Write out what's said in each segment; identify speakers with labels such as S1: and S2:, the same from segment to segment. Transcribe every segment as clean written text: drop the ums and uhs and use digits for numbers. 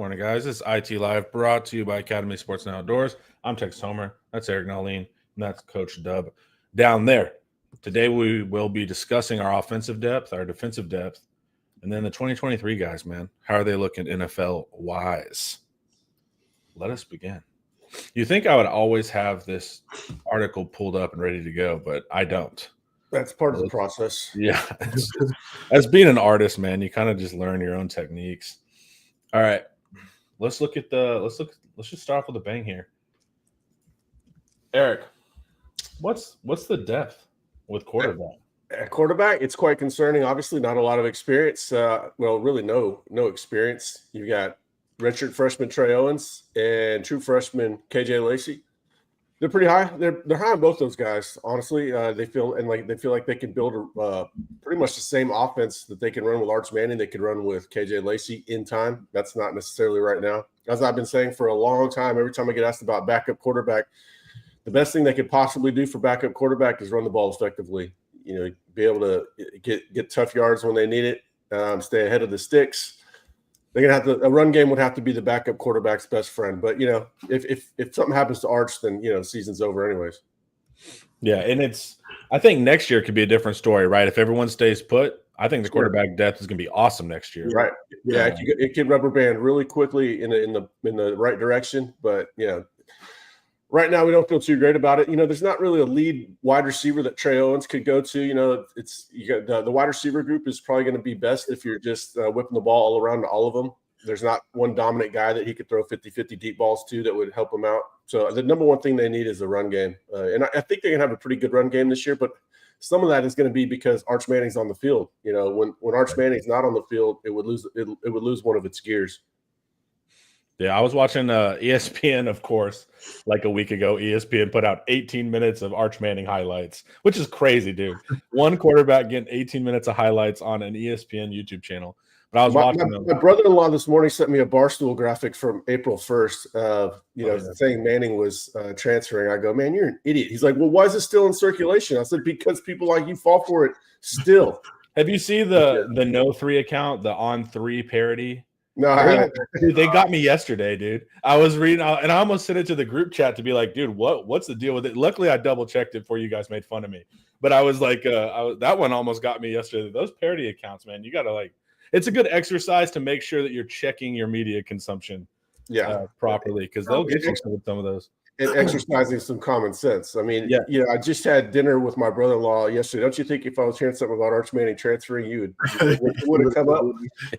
S1: morning, guys. This is IT Live brought to you by Academy Sports and Outdoors. I'm Tex Homer. That's Eric Nalleen. And that's Coach Dub down there. Today we will be discussing our offensive depth, our defensive depth, and then the 2023 guys, man. How are they looking NFL-wise? Let us begin. You think I would always have this article pulled up and ready to go, but I don't.
S2: That's part of the process.
S1: Yeah. As being an artist, man, you kind of just learn your own techniques. All right. Let's just start off with a bang here. Eric, what's the depth with quarterback?
S2: At quarterback, it's quite concerning. Obviously, not a lot of experience. Really no experience. You've got redshirt freshman Trey Owens and true freshman KJ Lacey. They're pretty high. They're high on both those guys. Honestly, they feel like they can build pretty much the same offense that they can run with Arch Manning. They could run with KJ Lacey in time. That's not necessarily right now. As I've been saying for a long time, every time I get asked about backup quarterback, the best thing they could possibly do for backup quarterback is run the ball effectively. You know, be able to get tough yards when they need it, stay ahead of the sticks. They're gonna have to. A run game would have to be the backup quarterback's best friend. But if something happens to Arch, then the season's over anyways.
S1: Yeah, and I think next year could be a different story, right? If everyone stays put, I think the quarterback depth is gonna be awesome next year.
S2: Right. Yeah, it could rubber band really quickly in the right direction. But right now we don't feel too great about it. There's not really a lead wide receiver that Trey Owens could go to. You got the wide receiver group is probably going to be best if you're just whipping the ball all around to all of them. There's not one dominant guy that he could throw 50-50 deep balls to that would help him out. So the number one thing they need is the run game. And I think they're going to have a pretty good run game this year, but some of that is going to be because Arch Manning's on the field. When Arch Manning's not on the field, it would lose one of its gears.
S1: Yeah, I was watching ESPN, of course, like a week ago. ESPN put out 18 minutes of Arch Manning highlights, which is crazy, dude. One quarterback getting 18 minutes of highlights on an ESPN YouTube channel. But I was watching them.
S2: My brother-in-law this morning sent me a Barstool graphic from April 1st, saying Manning was transferring. I go, man, you're an idiot. He's like, well, why is it still in circulation? I said, because people like you fall for it still.
S1: Have you seen the No 3 account, the On 3 parody?
S2: No, I haven't.
S1: Dude, they got me yesterday, dude. I was reading, and I almost sent it to the group chat to be like, dude, what's the deal with it? Luckily, I double checked it before you guys made fun of me. But I was like, that one almost got me yesterday. Those parody accounts, man, you gotta it's a good exercise to make sure that you're checking your media consumption, properly, because they'll get you with some of those.
S2: And exercising some common sense. I mean, I just had dinner with my brother-in-law yesterday. Don't you think if I was hearing something about Arch Manning transferring, you would have come up?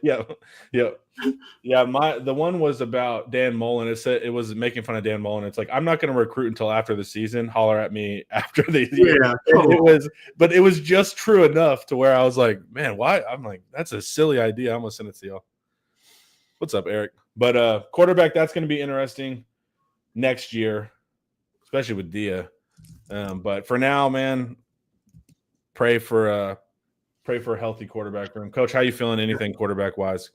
S1: Yeah. The one was about Dan Mullen. It was making fun of Dan Mullen. It's like, I'm not going to recruit until after the season. Holler at me after the year. But it was just true enough to where I was like, man, why? I'm like, that's a silly idea. I'm gonna send it to y'all. What's up, Eric? But quarterback, that's going to be interesting next year, especially with Dia. But for now, man, pray for a healthy quarterback room. Coach, how you feeling? Anything quarterback wise?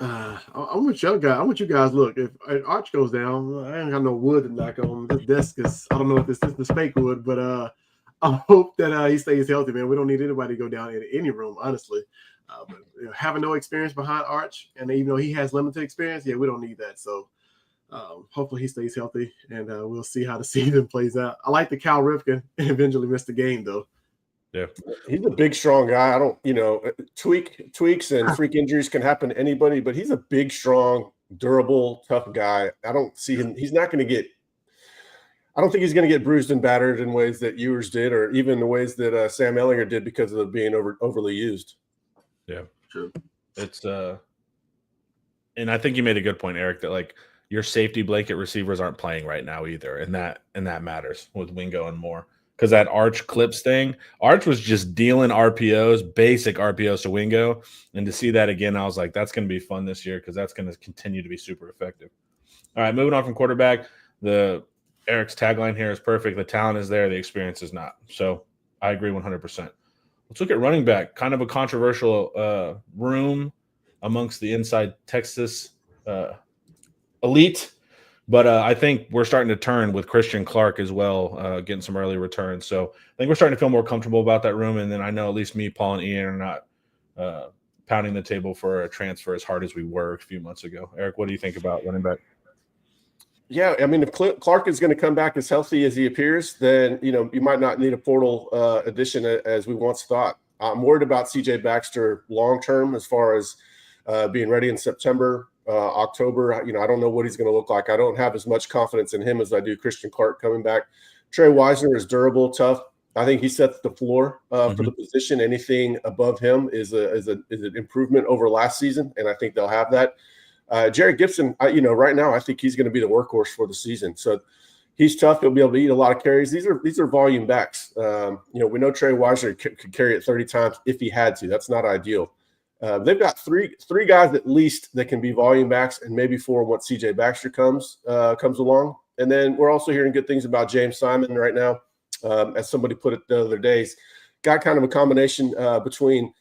S3: I'm with you guys. I'm with you guys. Look, if Arch goes down, I ain't got no wood to knock on this desk because I don't know if this is fake wood, but I hope that he stays healthy, man. We don't need anybody to go down in any room, honestly. But having no experience behind Arch, and even though he has limited experience, we don't need that. So hopefully he stays healthy, and we'll see how the season plays out. I like the Cal Ripken eventually missed the game, though.
S2: Yeah, he's a big, strong guy. I don't, tweaks and freak injuries can happen to anybody, but he's a big, strong, durable, tough guy. I don't see him. He's not going to get. I don't think he's going to get bruised and battered in ways that Ewers did, or even the ways that Sam Ehlinger did because of being overly used.
S1: Yeah, true. It's and I think you made a good point, Eric, that your safety blanket receivers aren't playing right now either, and that matters with Wingo and Moore. Because that Arch clips thing, Arch was just dealing RPOs, basic RPOs to Wingo. And to see that again, I was like, that's going to be fun this year because that's going to continue to be super effective. All right, moving on from quarterback, Eric's tagline here is perfect. The talent is there, the experience is not. So I agree 100%. Let's look at running back, kind of a controversial room amongst the inside Texas elite. But I think we're starting to turn with Christian Clark as well, getting some early returns. So I think we're starting to feel more comfortable about that room. And then I know at least me, Paul, and Ian are not pounding the table for a transfer as hard as we were a few months ago. Eric, what do you think about running back?
S2: Yeah, I mean, if Clark is going to come back as healthy as he appears, then you might not need a portal addition as we once thought. I'm worried about C.J. Baxter long term as far as being ready in September, October. I don't know what he's going to look like. I don't have as much confidence in him as I do Christian Clark coming back. Trey Wisner is durable, tough. I think he sets the floor for the position. Anything above him is an improvement over last season, and I think they'll have that. Jared Gibson, right now I think he's going to be the workhorse for the season. So he's tough. He'll be able to eat a lot of carries. These are volume backs. We know Trey Wisner could carry it 30 times if he had to. That's not ideal. They've got three guys at least that can be volume backs, and maybe four once C.J. Baxter comes along. And then we're also hearing good things about James Simon right now. As somebody put it the other day, he's got kind of a combination between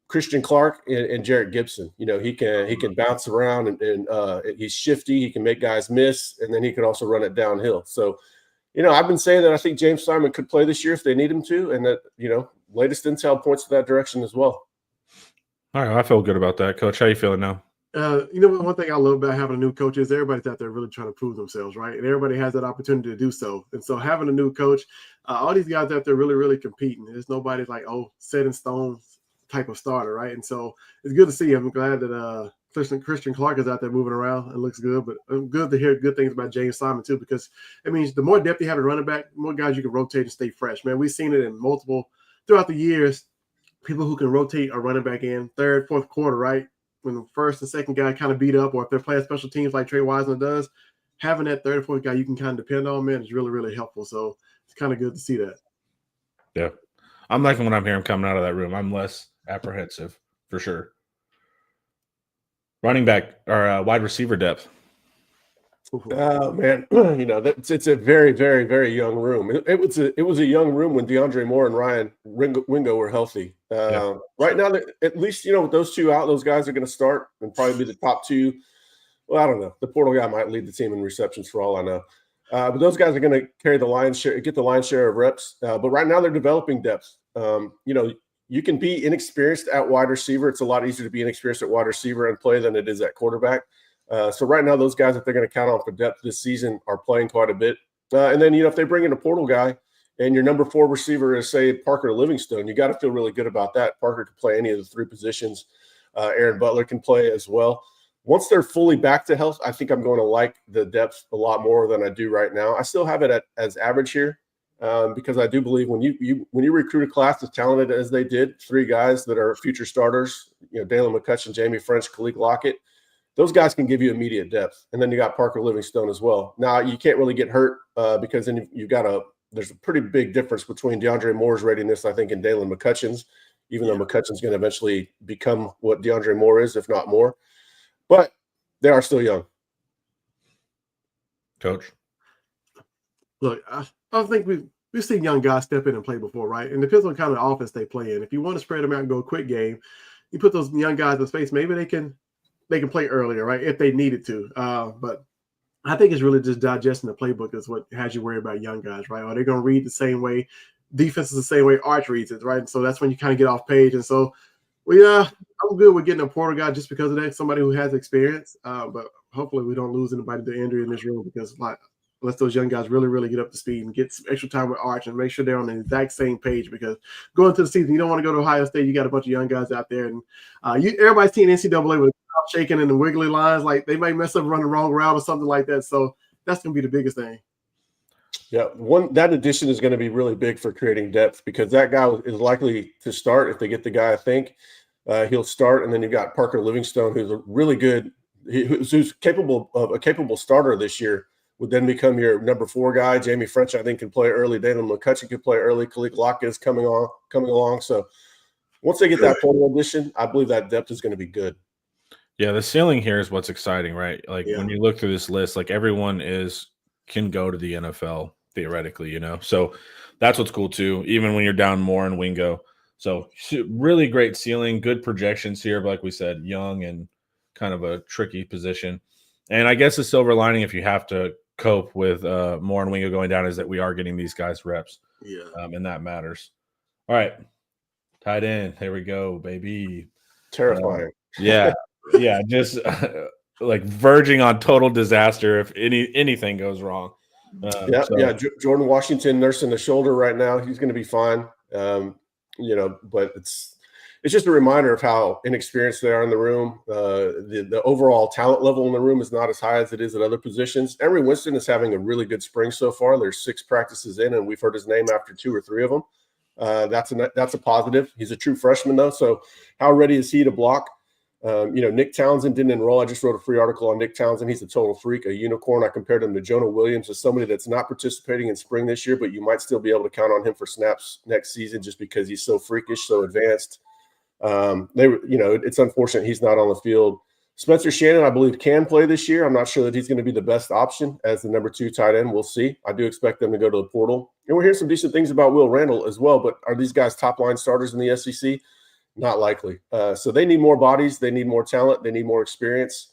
S2: Christian Clark and Jarrett Gibson. He can bounce around and he's shifty. He can make guys miss, and then he can also run it downhill. So, I've been saying that I think James Simon could play this year if they need him to, and that latest intel points to that direction as well.
S1: All right, I feel good about that, Coach. How you feeling now?
S3: One thing I love about having a new coach is everybody's out there really trying to prove themselves, right? And everybody has that opportunity to do so. And so having a new coach, all these guys out there really, really competing. There's nobody like, set in stone type of starter, right? And so it's good to see. I'm glad that Christian Clark is out there moving around and looks good. But I'm good to hear good things about James Simon too, because it means the more depth you have at running back, the more guys you can rotate and stay fresh. Man, we've seen it in multiple throughout the years. People who can rotate a running back in third, fourth quarter, right? When the first and second guy kind of beat up, or if they're playing special teams like Trey Wisner does, having that third or fourth guy you can kind of depend on, man, is really, really helpful. So it's kind of good to see that.
S1: Yeah. I'm liking when I'm hearing coming out of that room. I'm less apprehensive for sure. Running back or wide receiver depth.
S2: Oh man, it's a very, very, very young room. It was a young room when DeAndre Moore and Ryan Wingo were healthy. Right now, at least with those two out, those guys are going to start and probably be the top two. Well, I don't know. The portal guy might lead the team in receptions for all I know. But those guys are going to carry the lion's share, get the lion's share of reps. But right now they're developing depth. You can be inexperienced at wide receiver. It's a lot easier to be inexperienced at wide receiver and play than it is at quarterback. So right now, those guys that they're going to count on for depth this season are playing quite a bit. And then, if they bring in a portal guy and your number 4 receiver is, say, Parker Livingstone, you got to feel really good about that. Parker can play any of the 3 positions. Aaron Butler can play as well. Once they're fully back to health, I think I'm going to like the depth a lot more than I do right now. I still have it as average here because I do believe when you recruit a class as talented as they did, 3 guys that are future starters, Dalen McCutcheon, Jamie French, Khalil Lockett, those guys can give you immediate depth. And then you got Parker Livingstone as well. Now, you can't really get hurt because then there's a pretty big difference between DeAndre Moore's readiness, I think, and Dalen McCutcheon's, even though McCutcheon's going to eventually become what DeAndre Moore is, if not more. But they are still young.
S1: Coach?
S3: Look, I think we've seen young guys step in and play before, right? And it depends on kind of offense they play in. If you want to spread them out and go a quick game, you put those young guys in space, maybe they can play earlier, right, if they needed to. But I think it's really just digesting the playbook is what has you worry about young guys, right? Are they going to read the same way? Defense is the same way Arch reads it, right? And so that's when you kind of get off page. And so, I'm good with getting a portal guy just because of that, somebody who has experience. But hopefully we don't lose anybody to injury in this room because let those young guys really, really get up to speed and get some extra time with Arch and make sure they're on the exact same page because going into the season, you don't want to go to Ohio State. You got a bunch of young guys out there. And everybody's seen NCAA with shaking in the wiggly lines, like they might mess up, run the wrong route or something like that. So that's going to be the biggest thing.
S2: Yeah, that addition is going to be really big for creating depth because that guy is likely to start if they get the guy. I think he'll start, and then you've got Parker Livingstone, who's a really good, who's capable of a capable starter this year. Would then become your number 4 guy. Jamie French, I think, can play early. Dalen McCutcheon can play early. Khalil Lockett is coming along. So once they get that portal addition, I believe that depth is going to be good.
S1: Yeah, the ceiling here is what's exciting, right? Like when you look through this list, like everyone can go to the NFL theoretically, So that's what's cool too. Even when you're down Moore and Wingo, so really great ceiling, good projections here. But like we said, young and kind of a tricky position. And I guess the silver lining, if you have to cope with Moore and Wingo going down, is that we are getting these guys reps.
S3: Yeah,
S1: and that matters. All right, tight end. Here we go, baby.
S2: Terrifying.
S1: Yeah, just like verging on total disaster if anything goes wrong.
S2: Jordan Washington nursing the shoulder right now. He's going to be fine. But it's just a reminder of how inexperienced they are in the room. The overall talent level in the room is not as high as it is at other positions. Emery Winston is having a really good spring so far. There's 6 practices in, and we've heard his name after 2 or 3 of them. That's a positive. He's a true freshman, though. So how ready is he to block? Nick Townsend didn't enroll. I just wrote a free article on Nick Townsend. He's a total freak, a unicorn. I compared him to Jonah Williams, as somebody that's not participating in spring this year, but you might still be able to count on him for snaps next season just because he's so freakish, so advanced. It's unfortunate he's not on the field. Spencer Shannon, I believe, can play this year. I'm not sure that he's going to be the best option as the number 2 tight end. We'll see. I do expect them to go to the portal. And we're hearing some decent things about Will Randall as well, but are these guys top-line starters in the SEC? Not likely. So they need more bodies. They need more talent. They need more experience.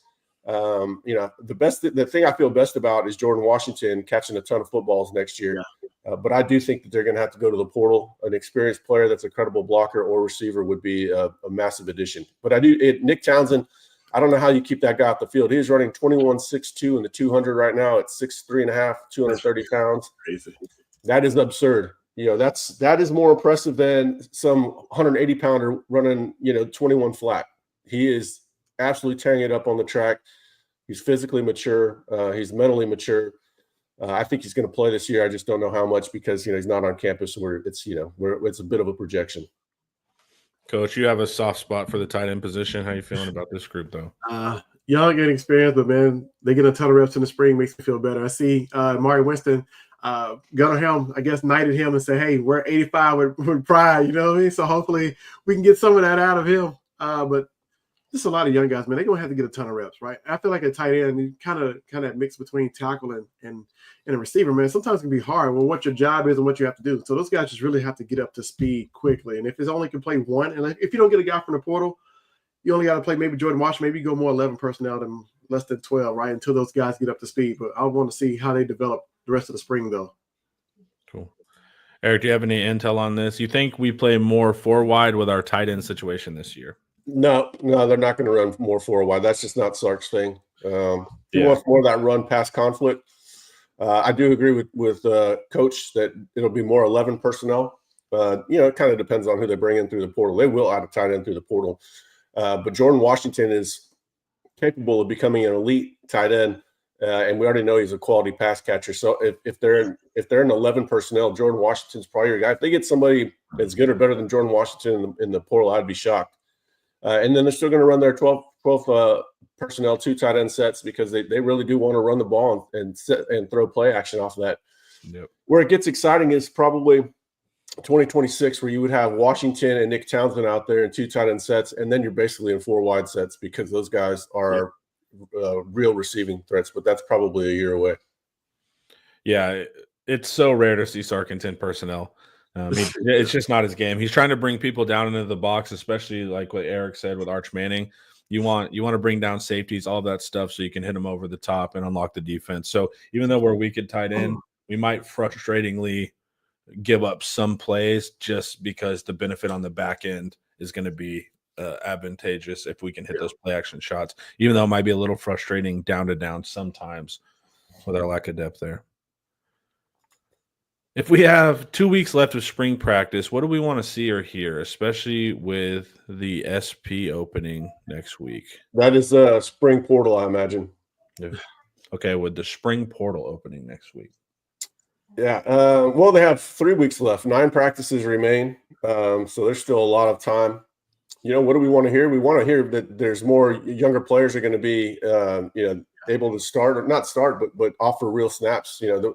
S2: The thing I feel best about is Jordan Washington catching a ton of footballs next year. Yeah. But I do think that they're going to have to go to the portal. An experienced player that's a credible blocker or receiver would be a massive addition. But Nick Townsend, I don't know how you keep that guy off the field. He's running 21.62 in the 200 right now at 6'3.5", 230 pounds. Crazy. That is absurd. That is more impressive than some 180-pounder running, 21 flat. He is absolutely tearing it up on the track. He's physically mature. He's mentally mature. I think he's going to play this year. I just don't know how much because he's not on campus. It's a bit of a projection.
S1: Coach, you have a soft spot for the tight end position. How you feeling about this group, though?
S3: Young and experienced, but man, they get a ton of reps in the spring. Makes me feel better. I see Mari Winston. Gunnar Helm, I guess, knighted him and said, hey, we're 85 with pride, you know what I mean? So hopefully we can get some of that out of him. But just a lot of young guys, man, they're going to have to get a ton of reps, right? I feel like a tight end, you kind of mix between tackle and a receiver, man. Sometimes it can be hard when what your job is and what you have to do. So those guys just really have to get up to speed quickly. And if it's only can play one, and if you don't get a guy from the portal, you only got to play maybe Jordan Washington, maybe you go more 11 personnel than less than 12, right? Until those guys get up to speed. But I want to see how they develop the rest of the spring, though.
S1: Cool. Eric, do you have any intel on this? You think we play more 4 wide with our tight end situation this year?
S2: No, they're not going to run more 4 wide. That's just not Sark's thing. He wants more of that run pass conflict. I do agree with Coach that it'll be more 11 personnel. It kind of depends on who they bring in through the portal. They will add a tight end through the portal. But Jordan Washington is capable of becoming an elite tight end. And we already know he's a quality pass catcher. So if they're in 11 personnel, Jordan Washington's probably your guy. If they get somebody that's good or better than Jordan Washington in the portal, I'd be shocked. And then they're still going to run their 12 personnel 2 tight end sets because they really do want to run the ball and throw play action off of that.
S1: Yep.
S2: Where it gets exciting is probably 2026, where you would have Washington and Nick Townsend out there in 2 tight end sets, and then you're basically in 4 wide sets because those guys are real receiving threats, but that's probably a year away.
S1: Yeah, it's so rare to see Sark in 10 personnel. It's just not his game. He's trying to bring people down into the box, especially like what Eric said with Arch Manning. You want to bring down safeties, all of that stuff, so you can hit them over the top and unlock the defense. So even though we're weak at tight end, we might frustratingly give up some plays just because the benefit on the back end is going to be advantageous if we can hit those play action shots, even though it might be a little frustrating down to down sometimes with our lack of depth there. If we have 2 weeks left of spring practice, what do we want to see or hear, especially with the SP opening next week?
S2: That is a spring portal, I imagine.
S1: Okay, with the spring portal opening next week.
S2: Yeah, well, they have 3 weeks left. 9 practices remain, so there's still a lot of time. What do we want to hear? We want to hear that there's more younger players are going to be, able to start or not start, but offer real snaps. The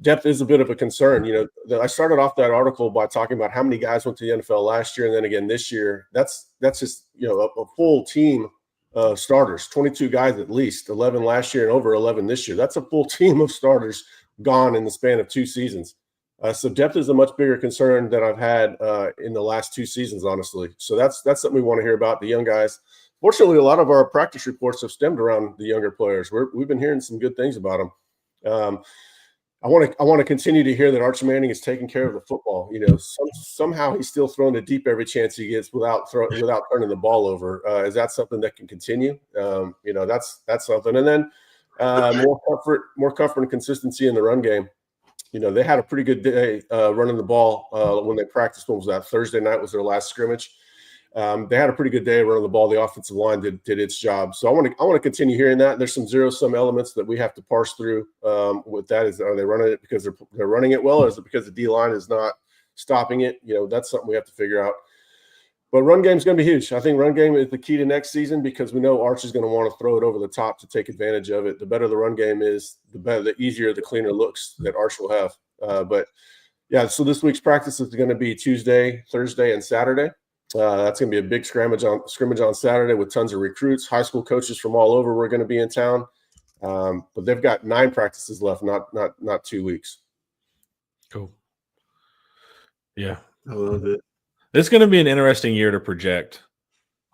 S2: depth is a bit of a concern. I started off that article by talking about how many guys went to the NFL last year and then again this year. That's just a full team of starters, 22 guys at least, 11 last year and over 11 this year. That's a full team of starters gone in the span of 2 seasons. So depth is a much bigger concern than I've had in the last 2 seasons, honestly. So that's something we want to hear about, the young guys. Fortunately, a lot of our practice reports have stemmed around the younger players. We've been hearing some good things about them. I want to continue to hear that Arch Manning is taking care of the football. Somehow he's still throwing it deep every chance he gets without turning the ball over. Is that something that can continue? That's something. And then more comfort and consistency in the run game. They had a pretty good day running the ball when they practiced. What was that? Thursday night was their last scrimmage. They had a pretty good day running the ball. The offensive line did its job. So I want to continue hearing that. There's some zero-sum elements that we have to parse through with that. Are they running it because they're running it well, or is it because the D-line is not stopping it? That's something we have to figure out. But run game is going to be huge. I think run game is the key to next season because we know Arch is going to want to throw it over the top to take advantage of it. The better the run game is, the easier, the cleaner looks that Arch will have. But yeah, so this week's practice is going to be Tuesday, Thursday, and Saturday. That's going to be a big scrimmage on Saturday with tons of recruits, high school coaches from all over. We're going to be in town, but they've got 9 practices left, not 2 weeks.
S1: Cool. Yeah,
S3: I love it.
S1: It's going to be an interesting year to project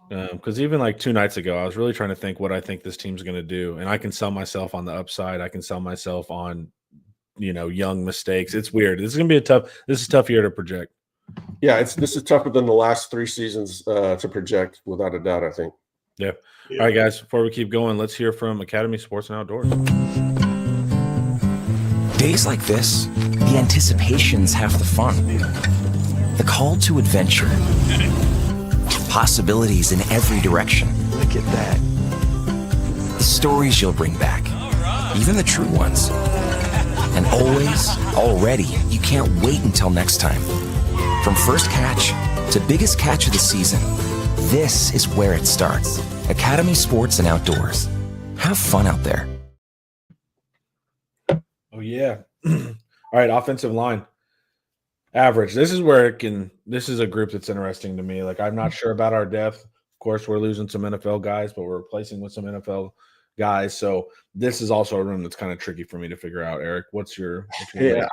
S1: because even like 2 nights ago, I was really trying to think what I think this team's going to do, and I can sell myself on the upside. I can sell myself on young mistakes. It's weird. This is a tough year to project.
S2: Yeah, this is tougher than the last 3 seasons to project, without a doubt, I think.
S1: Yeah. All right, guys, before we keep going, let's hear from Academy Sports and Outdoors.
S4: Days like this, the anticipation's half the fun. The call to adventure. Possibilities in every direction.
S5: Look at that.
S4: The stories you'll bring back. Even the true ones. And already, you can't wait until next time. From first catch to biggest catch of the season, this is where it starts. Academy Sports and Outdoors. Have fun out there.
S1: Oh, yeah. All right, offensive line. Average. This is where this is a group that's interesting to me. Like, I'm not sure about our depth. Of course, we're losing some NFL guys, but we're replacing with some NFL guys. So this is also a room that's kind of tricky for me to figure out. Eric, what's your
S2: yeah,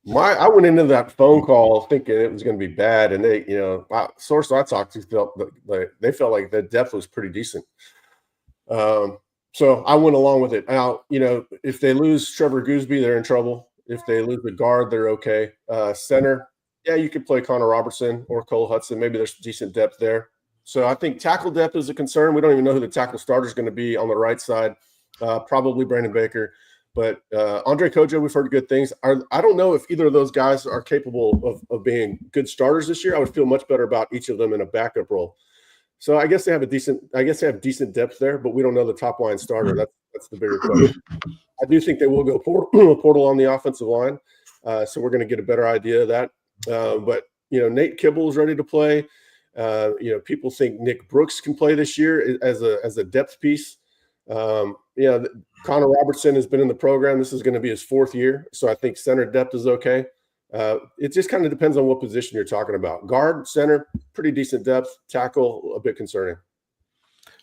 S2: I went into that phone call thinking it was going to be bad, and they, source I talked to felt they felt like the depth was pretty decent. So I went along with it. Now, if they lose Trevor Gooseby, they're in trouble. If they lose the guard, they're okay. Center, yeah, you could play Connor Robertson or Cole Hudson. Maybe there's decent depth there. So I think tackle depth is a concern. We don't even know who the tackle starter is going to be on the right side. Probably Brandon Baker. But Andre Kojo, we've heard good things. I don't know if either of those guys are capable of being good starters this year. I would feel much better about each of them in a backup role. So I guess they have decent depth there, but we don't know the top line starter. That's the bigger question. I do think they will go portal on the offensive line, so we're going to get a better idea of that. But Nate Kibble is ready to play. People think Nick Brooks can play this year as a depth piece. Connor Robertson has been in the program. This is going to be his 4th year, so I think center depth is okay. It just kind of depends on what position you're talking about. Guard, center, pretty decent depth. Tackle, a bit concerning.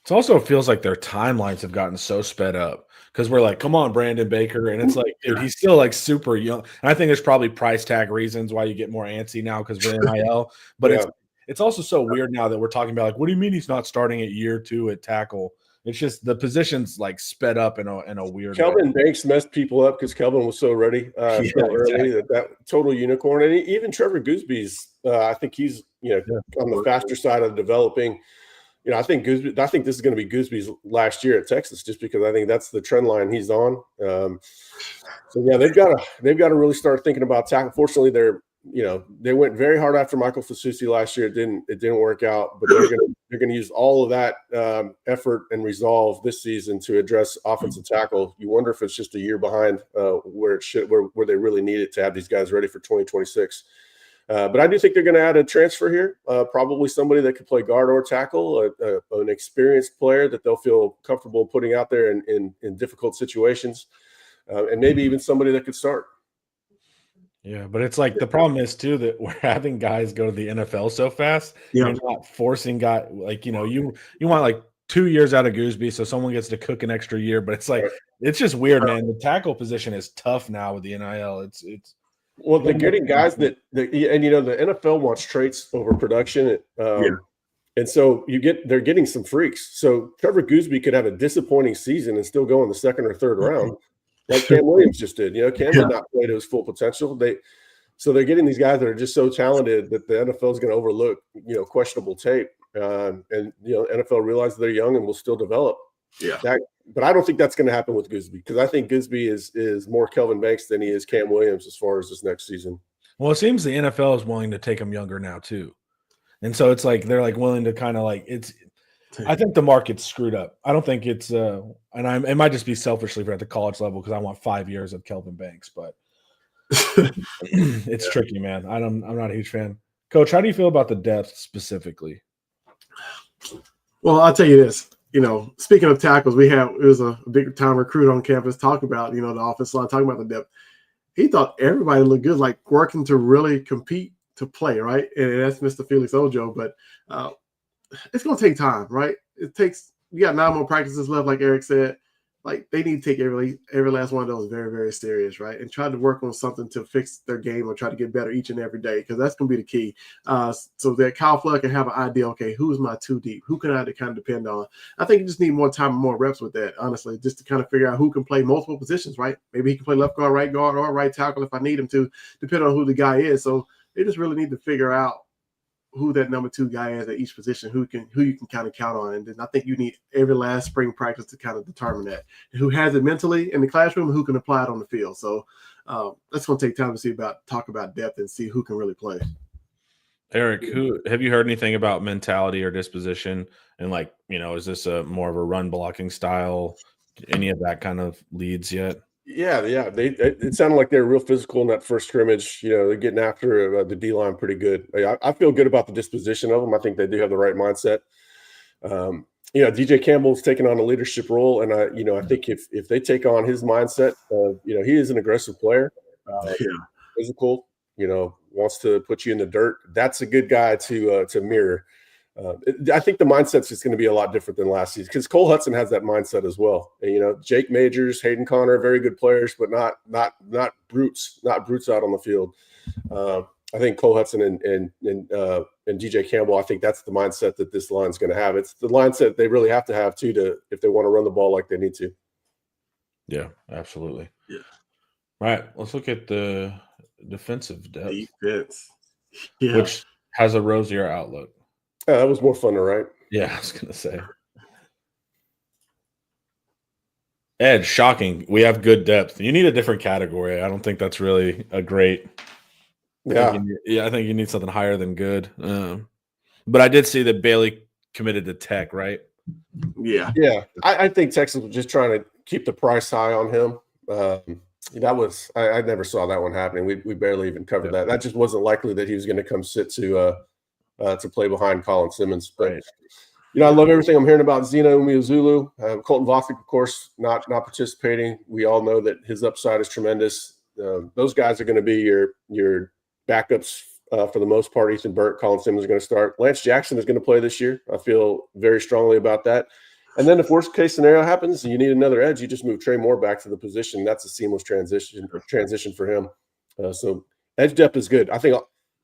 S1: It also feels like their timelines have gotten so sped up because we're like, come on, Brandon Baker. And it's like, dude, he's still like super young. And I think there's probably price tag reasons why you get more antsy now because we're NIL. But it's also so weird now that we're talking about like, what do you mean he's not starting at year 2 at tackle? It's just the position's like sped up in a weird
S2: Kelvin
S1: way.
S2: Banks messed people up because Kelvin was so ready early. Exactly. That total unicorn. And even Trevor Gooseby's, I think he's on the faster side of developing. I think this is going to be Gooseby's last year at Texas, just because I think that's the trend line he's on. So yeah, they've got to really start thinking about tackle. Fortunately, they went very hard after Michael Fasusi last year. It didn't work out, but they're going to use all of that effort and resolve this season to address offensive tackle. You wonder if it's just a year behind where they really need it to have these guys ready for 2026. But I do think they're going to add a transfer here, probably somebody that can play guard or tackle, an experienced player that they'll feel comfortable putting out there in difficult situations, and maybe even somebody that could start.
S1: Yeah, but it's like the problem is too that we're having guys go to the NFL so fast.
S3: Yeah.
S1: You're not forcing guys like you want like 2 years out of Gooseby, so someone gets to cook an extra year. But it's like it's just weird, man. The tackle position is tough now with the NIL. It's
S2: well, they're getting guys that the NFL wants traits over production, and so they're getting some freaks. So Trevor Gooseby could have a disappointing season and still go in the 2nd or 3rd round. like Cam Williams just did. Cam did not play to his full potential. So they're getting these guys that are just so talented that the NFL is going to overlook, questionable tape. NFL realizes they're young and will still develop.
S3: Yeah.
S2: But I don't think that's going to happen with Gisby, because I think Gisby is more Kelvin Banks than he is Cam Williams as far as this next season.
S1: Well, it seems the NFL is willing to take him younger now too. And so it's like they're like willing to kind of like I think the market's screwed up. I don't think it's it might just be selfishly for at the college level because I want 5 years of Kelvin Banks, but it's tricky, man. I'm not a huge fan. Coach, how do you feel about the depth specifically?
S3: Well, I'll tell you this. Speaking of tackles, it was a big time recruit on campus talking about, the offensive line, talking about the depth. He thought everybody looked good, like working to really compete to play, right? And that's Mr. Felix Ojo, but it's going to take time, right? You got 9 more practices left, like Eric said. Like, they need to take every last one of those very, very serious, right? And try to work on something to fix their game or try to get better each and every day, because that's going to be the key. So that Kyle Flood can have an idea, okay, who's my 2 deep? Who can I kind of depend on? I think you just need more time and more reps with that, honestly, just to kind of figure out who can play multiple positions, right? Maybe he can play left guard, right guard, or right tackle if I need him to, depending on who the guy is. So they just really need to figure out who that number 2 guy is at each position, who you can kind of count on. And then I think you need every last spring practice to kind of determine that. And who has it mentally in the classroom and who can apply it on the field. So that's going to take time to talk about depth and see who can really play.
S1: Eric, have you heard anything about mentality or disposition? And is this a more of a run blocking style? Any of that kind of leads yet?
S2: Yeah. It sounded like they were real physical in that first scrimmage. They're getting after the D-line pretty good. I feel good about the disposition of them. I think they do have the right mindset. DJ Campbell's taking on a leadership role, and I think if they take on his mindset, he is an aggressive player, physical. Wants to put you in the dirt. That's a good guy to mirror. I think the mindset's just going to be a lot different than last season, because Cole Hudson has that mindset as well. And, Jake Majors, Hayden Connor, very good players, but not brutes out on the field. I think Cole Hudson and DJ Campbell, I think that's the mindset that this line's going to have. It's the mindset they really have to have too, if they want to run the ball like they need to.
S1: Yeah, absolutely.
S3: Yeah.
S1: All right, let's look at the defensive depth.
S3: Defense. Yeah.
S1: Which has a rosier outlook.
S2: That was more fun to write.
S1: Yeah, I was going to say. Ed, shocking. We have good depth. You need a different category. I don't think that's really a great.
S2: Yeah.
S1: I think you need something higher than good. But I did see that Bailey committed to Tech, right?
S3: Yeah.
S2: Yeah. I think Texas was just trying to keep the price high on him. I never saw that one happening. We barely even covered that. That just wasn't likely that he was going to come sit to play behind Colin Simmons. But
S1: right.
S2: I love everything I'm hearing about Zena Umeozulu. Colton Vosik, of course, not participating. We all know that his upside is tremendous. Those guys are going to be your backups for the most part. Ethan Burke, Colin Simmons are going to start. Lance Jackson is going to play this year. I feel very strongly about that. And then if worst case scenario happens and you need another edge, you just move Trey Moore back to the position. That's a seamless transition for him. So edge depth is good. I think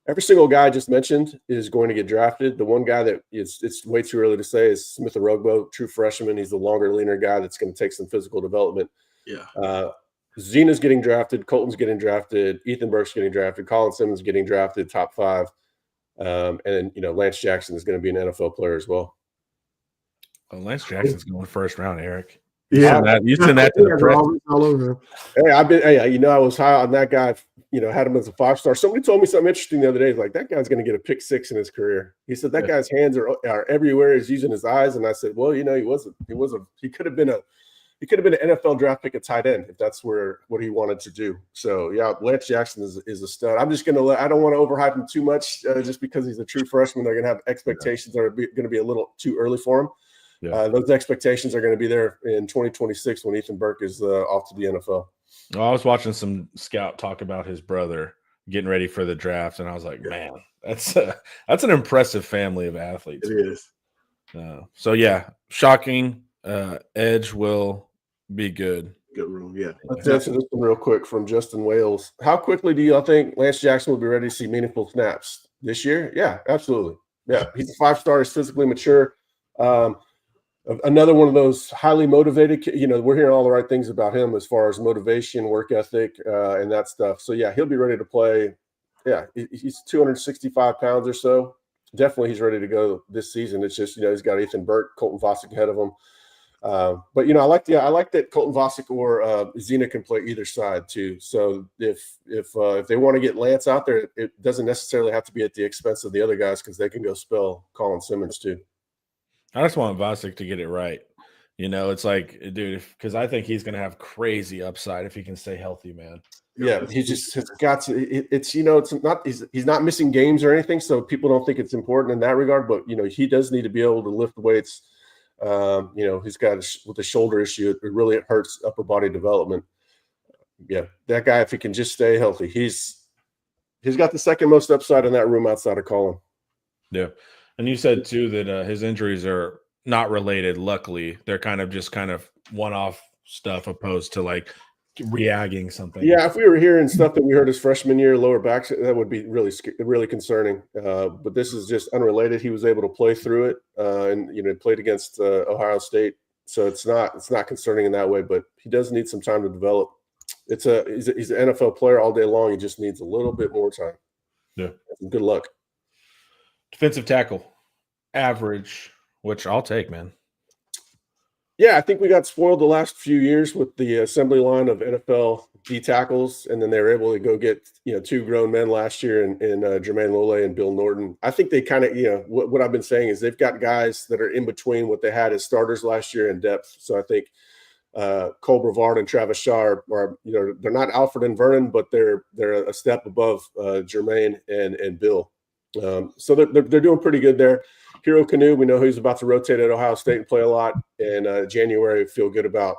S2: every single guy I just mentioned is going to get drafted. The one guy that it's way too early to say is Smith Orogbo, true freshman. He's the longer, leaner guy that's going to take some physical development.
S3: Yeah.
S2: Zena's getting drafted. Colton's getting drafted. Ethan Burke's getting drafted. Colin Simmons getting drafted, top 5. And then, Lance Jackson is going to be an NFL player as well.
S1: Oh, Lance Jackson's going first round, Eric.
S3: Yeah.
S1: You send that to the press.
S3: All over.
S2: Hey, I was high on that guy. Had him as a 5-star. Somebody told me something interesting the other day. Like, that guy's going to get a pick 6 in his career. He said that guy's hands are everywhere. He's using his eyes. And I said, well, he could have been an NFL draft pick at tight end if that's what he wanted to do. So yeah, Lance Jackson is a stud. I'm just going to I don't want to overhype him too much just because he's a true freshman. They're going to have expectations that are going to be a little too early for him. Yeah. Those expectations are going to be there in 2026 when Ethan Burke is off to the NFL.
S1: Well, I was watching some scout talk about his brother getting ready for the draft, and I was like, man, that's an impressive family of athletes.
S3: It is.
S1: So yeah, shocking. Edge will be good.
S3: Good room, yeah.
S2: Let's answer this one real quick from Justin Wales. How quickly do y'all think Lance Jackson will be ready to see meaningful snaps this year? Yeah, absolutely. Yeah, he's a 5-star. He's physically mature. Another one of those highly motivated, we're hearing all the right things about him as far as motivation, work ethic, and that stuff. So yeah, he'll be ready to play. Yeah, he's 265 pounds or so. Definitely he's ready to go this season. It's just, he's got Ethan Burt, Colton Vosick ahead of him. But I like that Colton Vosick or Zena can play either side too. So if they want to get Lance out there, it doesn't necessarily have to be at the expense of the other guys, because they can go spell Colin Simmons too.
S1: I just want Vosick to get it right. It's like, dude, because I think he's going to have crazy upside if he can stay healthy, man.
S2: Yeah, he just has got to. It's not he's not missing games or anything, so people don't think it's important in that regard. But he does need to be able to lift weights. He's got with the shoulder issue, it really hurts upper body development. Yeah, that guy, if he can just stay healthy, he's got the second most upside in that room outside of Colin.
S1: Yeah. And you said too that his injuries are not related. Luckily, they're kind of one-off stuff, opposed to like reagging something.
S2: Yeah, if we were hearing stuff that we heard his freshman year, lower back, that would be really, really concerning. But this is just unrelated. He was able to play through it, and played against Ohio State, so it's not concerning in that way. But he does need some time to develop. He's an NFL player all day long. He just needs a little bit more time.
S1: Yeah.
S2: Good luck.
S1: Defensive tackle, average, which I'll take, man.
S2: Yeah, I think we got spoiled the last few years with the assembly line of NFL D tackles, and then they were able to go get two grown men last year in Jermaine Lole and Bill Norton. I think they kind of what I've been saying is they've got guys that are in between what they had as starters last year in depth. So I think Cole Brevard and Travis Shaw are they're not Alfred and Vernon, but they're a step above Jermaine and Bill. So they're doing pretty good there. Hero Canoe, we know he's about to rotate at Ohio State and play a lot in January. Feel good about.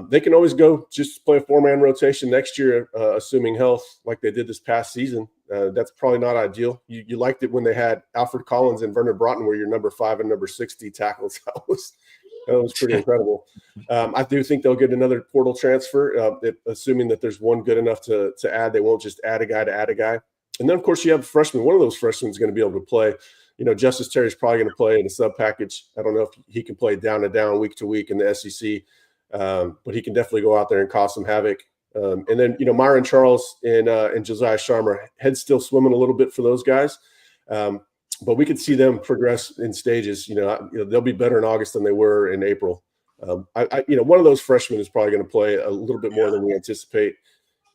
S2: They can always go just play a 4-man rotation next year, assuming health, like they did this past season. That's probably not ideal. You liked it when they had Alfred Collins and Vernon Broughton were your number 5 and number 60 tackles. That was pretty incredible. I do think they'll get another portal transfer, assuming that there's one good enough to add. They won't just add a guy to add a guy. And then, of course, you have a freshman. One of those freshmen is going to be able to play. Justice Terry's probably going to play in a sub package. I don't know if he can play down to down, week to week in the SEC, but he can definitely go out there and cause some havoc. And then, Myron Charles and Josiah Sharma, head's still swimming a little bit for those guys. But we could see them progress in stages. They'll be better in August than they were in April. One of those freshmen is probably going to play a little bit more than we anticipate.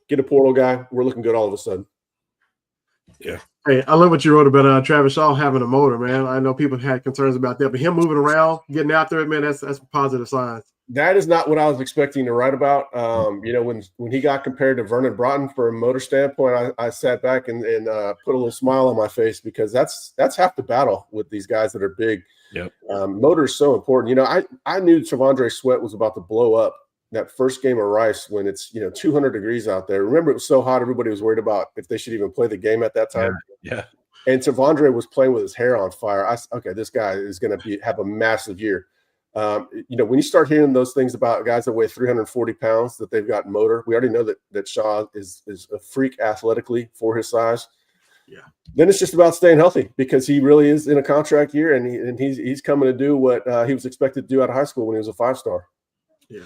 S2: Get a portal guy. We're looking good all of a sudden.
S1: Yeah.
S3: Hey, I love what you wrote about Travis Shaw having a motor, man. I know people had concerns about that, but him moving around, getting after it, man, that's positive signs.
S2: That is not what I was expecting to write about. When he got compared to Vernon Broughton for a motor standpoint, I sat back and put a little smile on my face, because that's half the battle with these guys that are big.
S1: Yep.
S2: Motor is so important. I knew Tavondre Sweat was about to blow up that first game of Rice when it's 200 degrees out there. Remember, it was so hot, everybody was worried about if they should even play the game at that time.
S1: Yeah.
S2: And Tavondre was playing with his hair on fire. This guy is going to have a massive year. When you start hearing those things about guys that weigh 340 pounds, that they've got motor, we already know that Shaw is a freak athletically for his size.
S3: Yeah. Then
S2: it's just about staying healthy, because he really is in a contract year, and he's coming to do what he was expected to do out of high school when he was a 5-star.
S3: Yeah.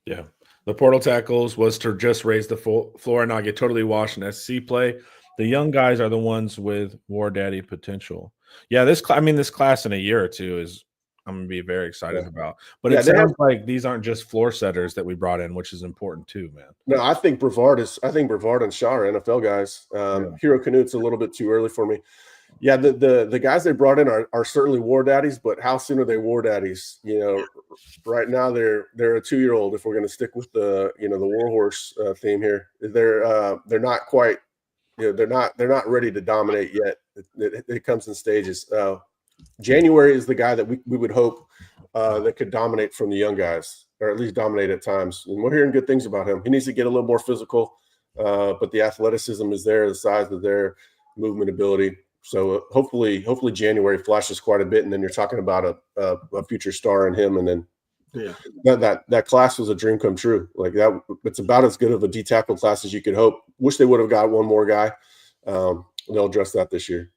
S1: Yeah. The portal tackles was to just raise the floor and not get totally washed in SC play. The young guys are the ones with war daddy potential. Yeah, this class in a year or two is I'm going to be very excited about. But it sounds like these aren't just floor setters that we brought in, which is important too, man.
S2: No, I think Brevard and Shaw are NFL guys. Hero Canute's a little bit too early for me. Yeah, the guys they brought in are certainly war daddies, but how soon are they war daddies? Right now they're a 2-year-old. If we're going to stick with the war horse theme here, they're not quite. They're not ready to dominate yet. It comes in stages. January is the guy that we would hope that could dominate from the young guys, or at least dominate at times. And we're hearing good things about him. He needs to get a little more physical, but the athleticism is there, the size is there, movement ability. So hopefully January flashes quite a bit, and then you're talking about a future star in him, and then that class was a dream come true. Like that, it's about as good of a D tackle class as you could hope. Wish they would have got one more guy. They'll address that this year.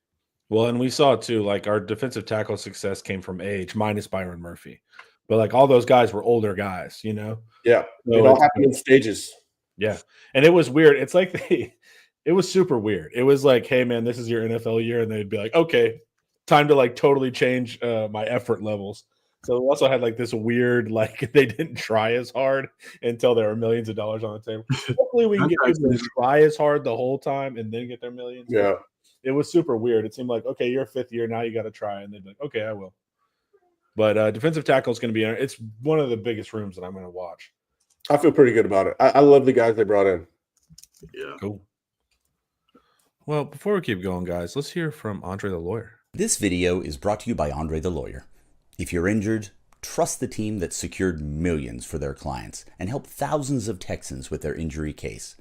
S1: Well, and we saw too, like our defensive tackle success came from age, minus Byron Murphy. But like all those guys were older guys, you know?
S2: Yeah.
S1: So
S2: It all happened in stages.
S1: Yeah. And it was weird. It's like it was super weird. It was like, hey man, this is your NFL year. And they'd be like, okay, time to like totally change my effort levels. So we also had like this weird, like they didn't try as hard until there were millions of dollars on the table. Hopefully we can get people to try as hard the whole time and then get their millions.
S2: Yeah.
S1: It was super weird. It seemed like, okay, you're a fifth year, now you got to try. And they'd be like, okay, I will. But defensive tackle is going to be, it's one of the biggest rooms that I'm going to watch.
S2: I feel pretty good about it. I love the guys they brought in.
S3: Yeah.
S1: Cool. Well, before we keep going, guys, let's hear from Andre the Lawyer.
S5: This video is brought to you by Andre the Lawyer. If you're injured, trust the team that secured millions for their clients and helped thousands of Texans with their injury case.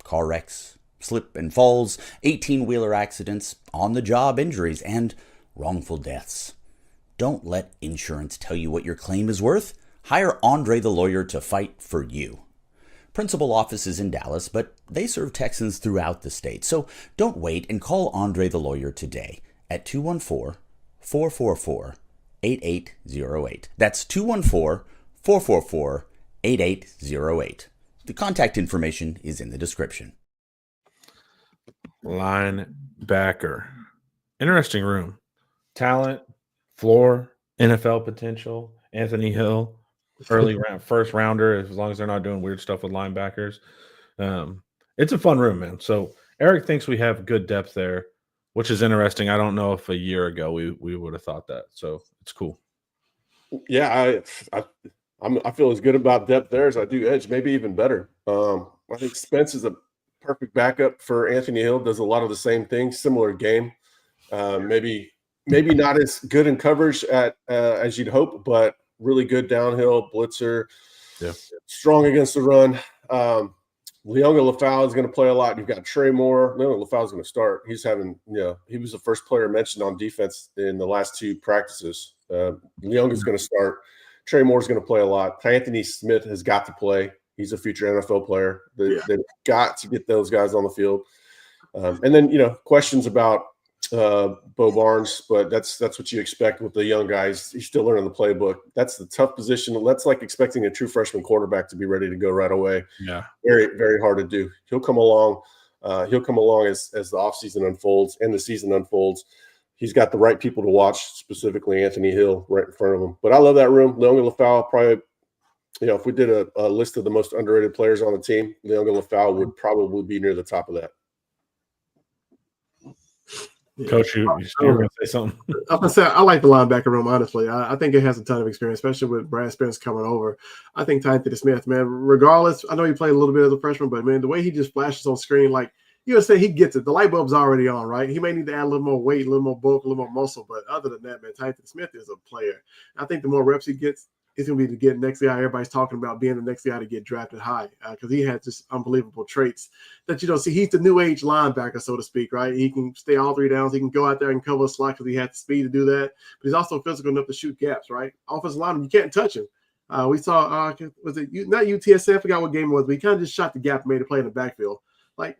S5: Car wrecks, slip and falls, 18-wheeler accidents, on-the-job injuries, and wrongful deaths. Don't let insurance tell you what your claim is worth. Hire Andre the Lawyer to fight for you. Principal office is in Dallas, but they serve Texans throughout the state. So don't wait and call Andre the Lawyer today at 214-444-8808. That's 214-444-8808. The contact information is in the description.
S1: Linebacker. Interesting room. Talent, floor, NFL potential, Anthony Hill, early round, first rounder, as long as they're not doing weird stuff with linebackers. It's a fun room, man. So Eric thinks we have good depth there, which is interesting. I don't know if a year ago we would have thought that. So it's cool.
S2: Yeah, I feel as good about depth there as I do edge, maybe even better. I think Spence is a perfect backup for Anthony Hill. Does a lot of the same things, similar game. Maybe not as good in coverage as you'd hope, but really good downhill blitzer.
S1: Yeah,
S2: strong against the run. Leonga Lafau is going to play a lot. You've got Trey Moore. Leonga Lafau is going to start. He's having, he was the first player mentioned on defense in the last two practices. Leonga is going to start. Trey Moore is going to play a lot. Anthony Smith has got to play. He's a future NFL player. They've got to get those guys on the field. And then, questions about Bo Barnes, but that's what you expect with the young guys. He's still learning the playbook. That's the tough position. That's like expecting a true freshman quarterback to be ready to go right away.
S1: Yeah,
S2: very, very hard to do. He'll come along. As the offseason unfolds and the season unfolds. He's got the right people to watch, specifically Anthony Hill right in front of him. But I love that room. Leonga Lafau probably, if we did a list of the most underrated players on the team, Leonga Lafau would probably be near the top of that.
S1: Coach, you were going to say something.
S3: I like the linebacker room, honestly. I think it has a ton of experience, especially with Brad Spence coming over. I think Anthony Smith, man, regardless, I know he played a little bit as a freshman, but, man, the way he just flashes on screen, like, you would say he gets it. The light bulb's already on, right? He may need to add a little more weight, a little more bulk, a little more muscle, but other than that, man, Anthony Smith is a player. I think the more reps he gets, it's going to be to get next guy. Everybody's talking about being the next guy to get drafted high because he has just unbelievable traits that you don't see. He's the new age linebacker, so to speak, right? He can stay all three downs. He can go out there and cover a slot because he has the speed to do that. But he's also physical enough to shoot gaps, right? Offensive lineman, you can't touch him. We saw, was it not UTSA? I forgot what game it was, but he kind of just shot the gap and made a play in the backfield. Like,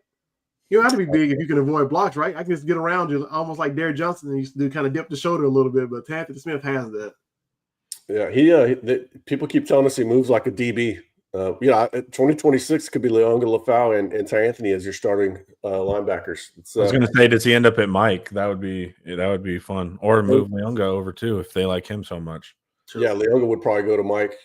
S3: you don't have to be big if you can avoid blocks, right? I can just get around you almost like Derrick Johnson and used to do, kind of dip the shoulder a little bit, but Anthony Smith has that.
S2: Yeah, people keep telling us he moves like a DB. 2026 could be Leonga Lafau and Anthony as your starting linebackers.
S1: I was going to say, does he end up at Mike? That would be fun. Or move Leonga over too if they like him so much.
S2: Sure. Yeah, Leonga would probably go to Mike.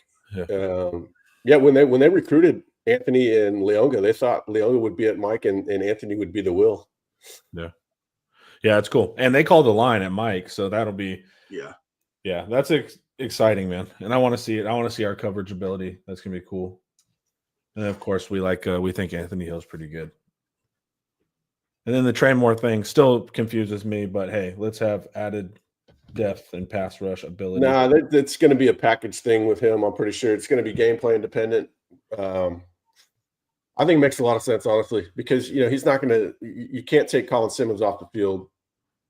S2: Yeah. When they recruited Anthony and Leonga, they thought Leonga would be at Mike and Anthony would be the Will.
S1: Yeah, it's cool. And they called the line at Mike, so that'll be that's exciting, man. And I want to see it. I want to see our coverage ability. That's gonna be cool. And of course, we think Anthony Hill's pretty good. And then the Trey Moore thing still confuses me, but hey, let's have added depth and pass rush ability.
S2: Nah, that's going to be a package thing with him. I'm pretty sure it's going to be game plan dependent. I think it makes a lot of sense, honestly, because he's not going to. You can't take Colin Simmons off the field.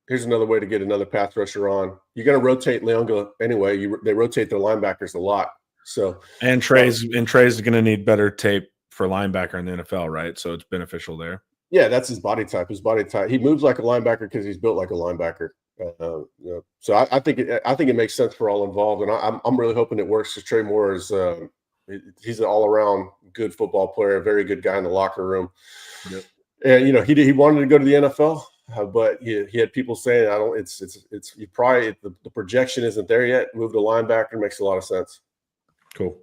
S2: Here's another way to get another pass rusher on. You're going to rotate Leonga anyway. They rotate their linebackers a lot. So
S1: and Trey's going to need better tape for linebacker in the NFL, right? So it's beneficial there.
S2: Yeah, that's his body type. He moves like a linebacker because he's built like a linebacker. So I think it makes sense for all involved, and I'm really hoping it works. Because Trey Moore is he's an all around good football player, a very good guy in the locker room.
S1: Yep.
S2: And he wanted to go to the NFL, but he had people saying, "I don't." It's you probably the projection isn't there yet. Move to linebacker makes a lot of sense.
S1: Cool.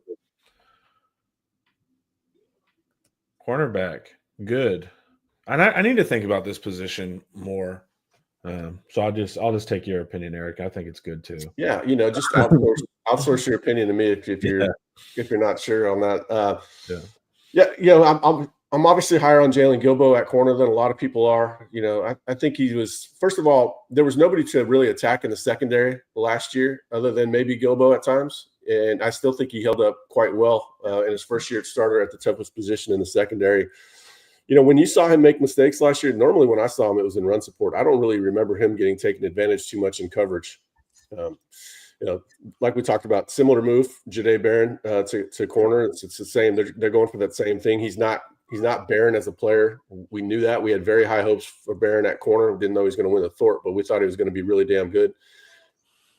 S1: Cornerback, good. And I need to think about this position more. So I'll just take your opinion, Eric. I think it's good too.
S2: Yeah, just outsource your opinion to me if you're not sure on that. I'm obviously higher on Jalen Gilbo at corner than a lot of people are. I think he was, first of all, there was nobody to really attack in the secondary last year other than maybe Gilbo at times. And I still think he held up quite well in his first year at starter at the toughest position in the secondary. When you saw him make mistakes last year, normally when I saw him, it was in run support. I don't really remember him getting taken advantage too much in coverage. Like we talked about, similar move, Jahdae Barron to corner. It's the same. They're going for that same thing. He's not Barron as a player. We knew that. We had very high hopes for Barron at corner. We didn't know he was going to win the Thorpe, but we thought he was going to be really damn good.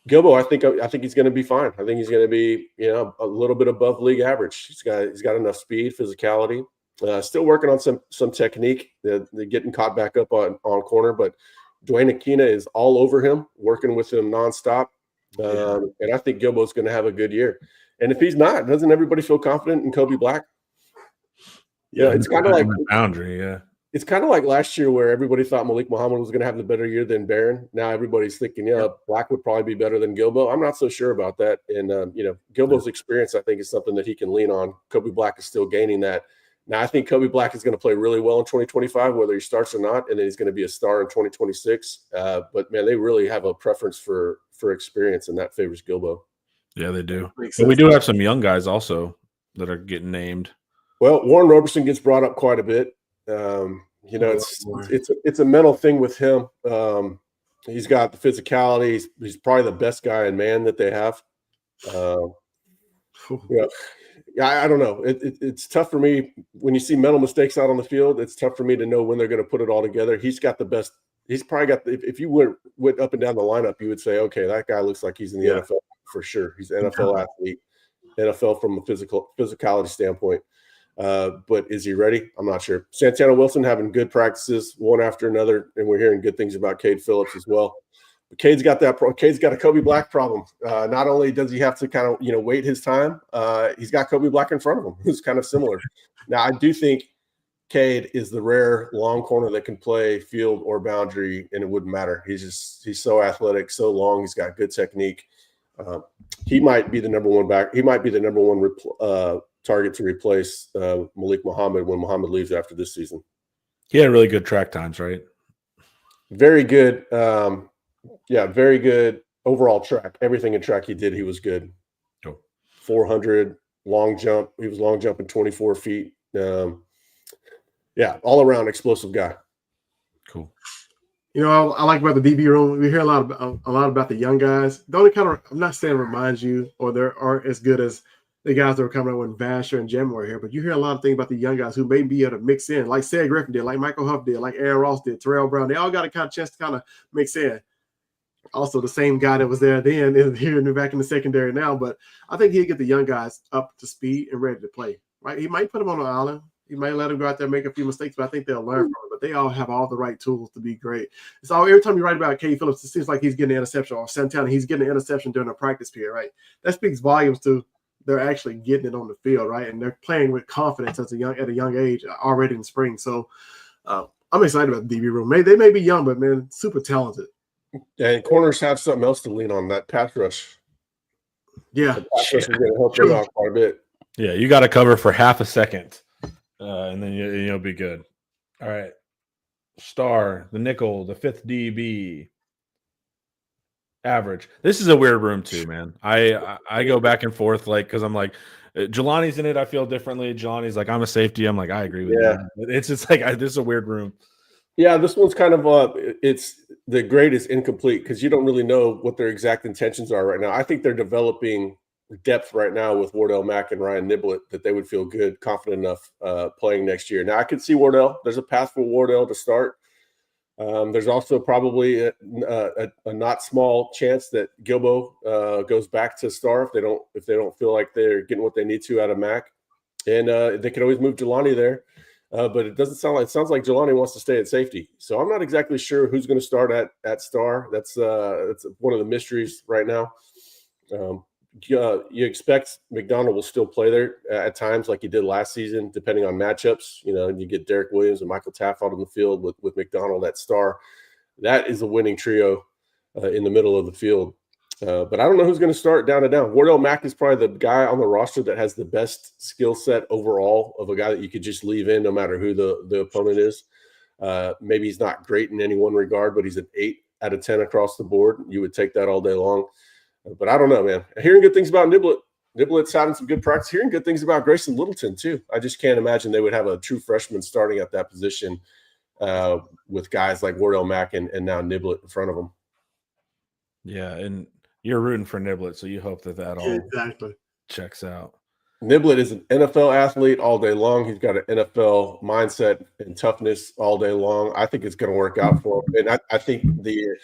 S2: Gilbo, I think he's going to be fine. I think he's going to be, a little bit above league average. He's got enough speed, physicality. Still working on some technique. They're getting caught back up on corner, but Dwayne Akina is all over him, working with him nonstop. And I think Gilbo's going to have a good year. And if he's not, doesn't everybody feel confident in Kobe Black? Yeah, it's kind of like
S1: boundary. Yeah,
S2: it's kind of like last year where everybody thought Malik Muhammad was going to have the better year than Barron. Now everybody's thinking, Black would probably be better than Gilbo. I'm not so sure about that. And Gilbo's experience, I think, is something that he can lean on. Kobe Black is still gaining that. Now, I think Kobe Black is going to play really well in 2025, whether he starts or not, and then he's going to be a star in 2026. But, man, they really have a preference for experience, and that favors Gilbo.
S1: Yeah, they do. But we do have some young guys also that are getting named.
S2: Well, Warren Roberson gets brought up quite a bit. It's a mental thing with him. He's got the physicality. He's probably the best guy in man that they have. I don't know. It's tough for me when you see mental mistakes out on the field. It's tough for me to know when they're going to put it all together. He's got the best. He's probably got. If you went up and down the lineup, you would say, okay, that guy looks like he's in the NFL for sure. He's an NFL athlete, NFL from a physicality standpoint. But is he ready? I'm not sure. Santana Wilson having good practices one after another, and we're hearing good things about Cade Phillips as well. But Cade's got Cade's got a Kobe Black problem. Not only does he have to kind of wait his time, he's got Kobe Black in front of him, who's kind of similar. Now I do think Cade is the rare long corner that can play field or boundary, and it wouldn't matter. He's so athletic, so long. He's got good technique. He might be the number one back. He might be the number one target to replace Malik Muhammad when Muhammad leaves after this season.
S1: He had really good track times, right?
S2: Very good. Very good overall track. Everything in track he did, he was good.
S1: Cool.
S2: 400 long jump. He was long jumping 24 feet. All around explosive guy.
S1: Cool.
S3: I like about the DB room. We hear a lot about the young guys. The only kind of, I'm not saying reminds you or they aren't as good as the guys that were coming out when Vasher and Jam were here, but you hear a lot of things about the young guys who may be able to mix in, like Ced Griffin did, like Michael Huff did, like Aaron Ross did, Terrell Brown. They all got a kind of chance to kind of mix in. Also, the same guy that was there then is here back in the secondary now, but I think he'll get the young guys up to speed and ready to play. Right? He might put them on an island. He might let them go out there and make a few mistakes, but I think they'll learn from it. But they all have all the right tools to be great. So every time you write about Cade Phillips, it seems like he's getting an interception, or Santana, he's getting an interception during a practice period, right? That speaks volumes to they're actually getting it on the field, right? And they're playing with confidence at a young age already in spring. So I'm excited about the DB room. They may be young, but man, super talented.
S2: And corners have something else to lean on, that pass rush.
S3: Yeah.
S2: The pass rush is going to help them out quite a bit.
S1: Yeah, you got to cover for half a second, and then you'll be good. All right. Star, the nickel, the fifth DB. Average. This is a weird room too, man. I go back and forth, because I'm like, Jelani's in it. I feel differently. Jelani's like, I'm a safety. I'm like, I agree with you. It's just like this is a weird room.
S2: Yeah, this one's kind of it's the grade is incomplete because you don't really know what their exact intentions are right now. I think they're developing depth right now with Wardell Mack and Ryan Niblett that they would feel good, confident enough playing next year. Now I could see Wardell. There's a path for Wardell to start. There's also probably a not small chance that Gilbo goes back to star if they don't feel like they're getting what they need to out of Mac, and they could always move Jelani there. But it sounds like Jelani wants to stay at safety. So I'm not exactly sure who's going to start at star. That's one of the mysteries right now. You expect McDonald will still play there at times like he did last season, depending on matchups. You get Derek Williams and Michael Taff out on the field with McDonald at star. That is a winning trio in the middle of the field. But I don't know who's going to start down and down. Wardell Mack is probably the guy on the roster that has the best skill set overall of a guy that you could just leave in no matter who the opponent is. Maybe he's not great in any one regard, but he's an 8 out of 10 across the board. You would take that all day long. But I don't know, man. Hearing good things about Niblett. Niblett's having some good practice. Hearing good things about Grayson Littleton, too. I just can't imagine they would have a true freshman starting at that position with guys like Wardell Mack and now Niblett in front of them.
S1: Yeah, and you're rooting for Niblett, so you hope that all
S3: exactly
S1: checks out.
S2: Niblett is an NFL athlete all day long. He's got an NFL mindset and toughness all day long. I think it's going to work out for him. And I think the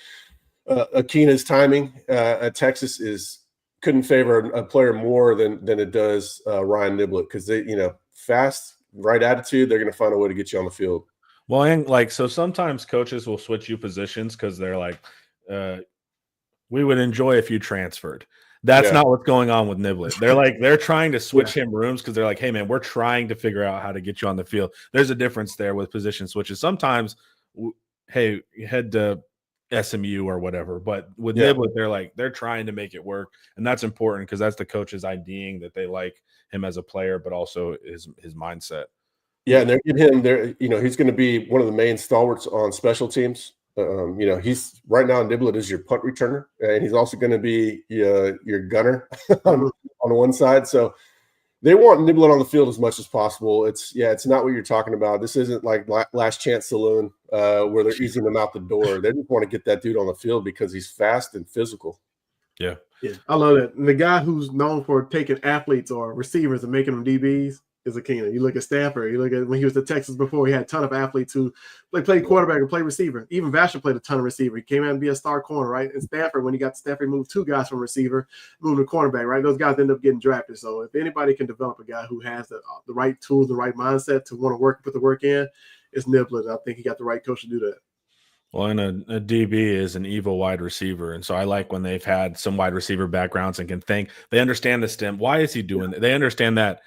S2: Akina's timing at Texas couldn't favor a player more than it does Ryan Niblett, because they, fast, right attitude, they're going to find a way to get you on the field.
S1: Well, and so sometimes coaches will switch you positions because they're like, we would enjoy if you transferred. That's not what's going on with Niblett. They're trying to switch him rooms because they're like, hey man, we're trying to figure out how to get you on the field. There's a difference there with position switches. Sometimes, hey, you head to SMU or whatever, but with Niblett, they're trying to make it work, and that's important because that's the coaches IDing that they like him as a player, but also his mindset.
S2: Yeah, and they're giving him there. He's going to be one of the main stalwarts on special teams. He's right now Niblett is your punt returner, and he's also going to be your gunner on one side. So they want Niblett on the field as much as possible. It's not what you're talking about. This isn't like Last Chance Saloon where they're easing him out the door. They just want to get that dude on the field because he's fast and physical.
S3: Yeah, I love that. And the guy who's known for taking athletes or receivers and making them DBs is Akina. You look at Stanford. You look at when he was at Texas before, he had a ton of athletes who played quarterback and played receiver. Even Vasher played a ton of receiver. He came out and be a star corner, right? In Stanford, when he got to Stanford, he moved 2 guys from receiver, moved to cornerback, right? Those guys end up getting drafted. So if anybody can develop a guy who has the right tools, the right mindset to want to put the work in, it's Niblett. I think he got the right coach to do that.
S1: Well, and a DB is an evil wide receiver. And so I like when they've had some wide receiver backgrounds and can think they understand the stem. Why is he doing that? They understand that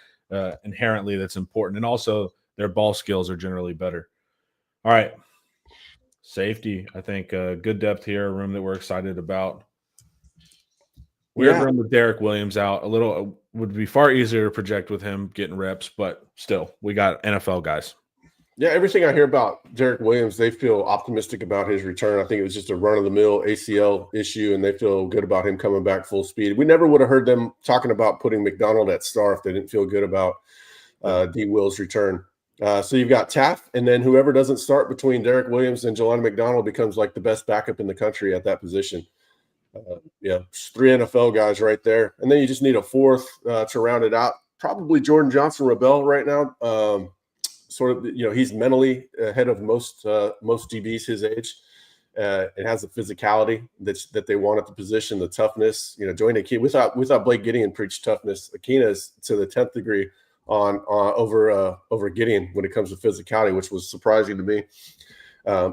S1: inherently that's important. And also their ball skills are generally better. All right. Safety. I think good depth here, a room that we're excited about. Weird room with Derek Williams out. A little would be far easier to project with him getting reps, but still, we got NFL guys.
S2: Yeah, everything I hear about Derek Williams, they feel optimistic about his return. I think it was just a run-of-the-mill ACL issue, and they feel good about him coming back full speed. We never would have heard them talking about putting McDonald at star if they didn't feel good about D. Will's return. So you've got Taft, and then whoever doesn't start between Derek Williams and Jelani McDonald becomes like the best backup in the country at that position. 3 NFL guys right there. And then you just need a 4th to round it out. Probably Jordan Johnson-Rebel right now. He's mentally ahead of most DBs his age. It has the physicality that they want at the position, the toughness. Joining Akina, we thought Blake Gideon preached toughness. Akina is to the 10th degree on over Gideon when it comes to physicality, which was surprising to me.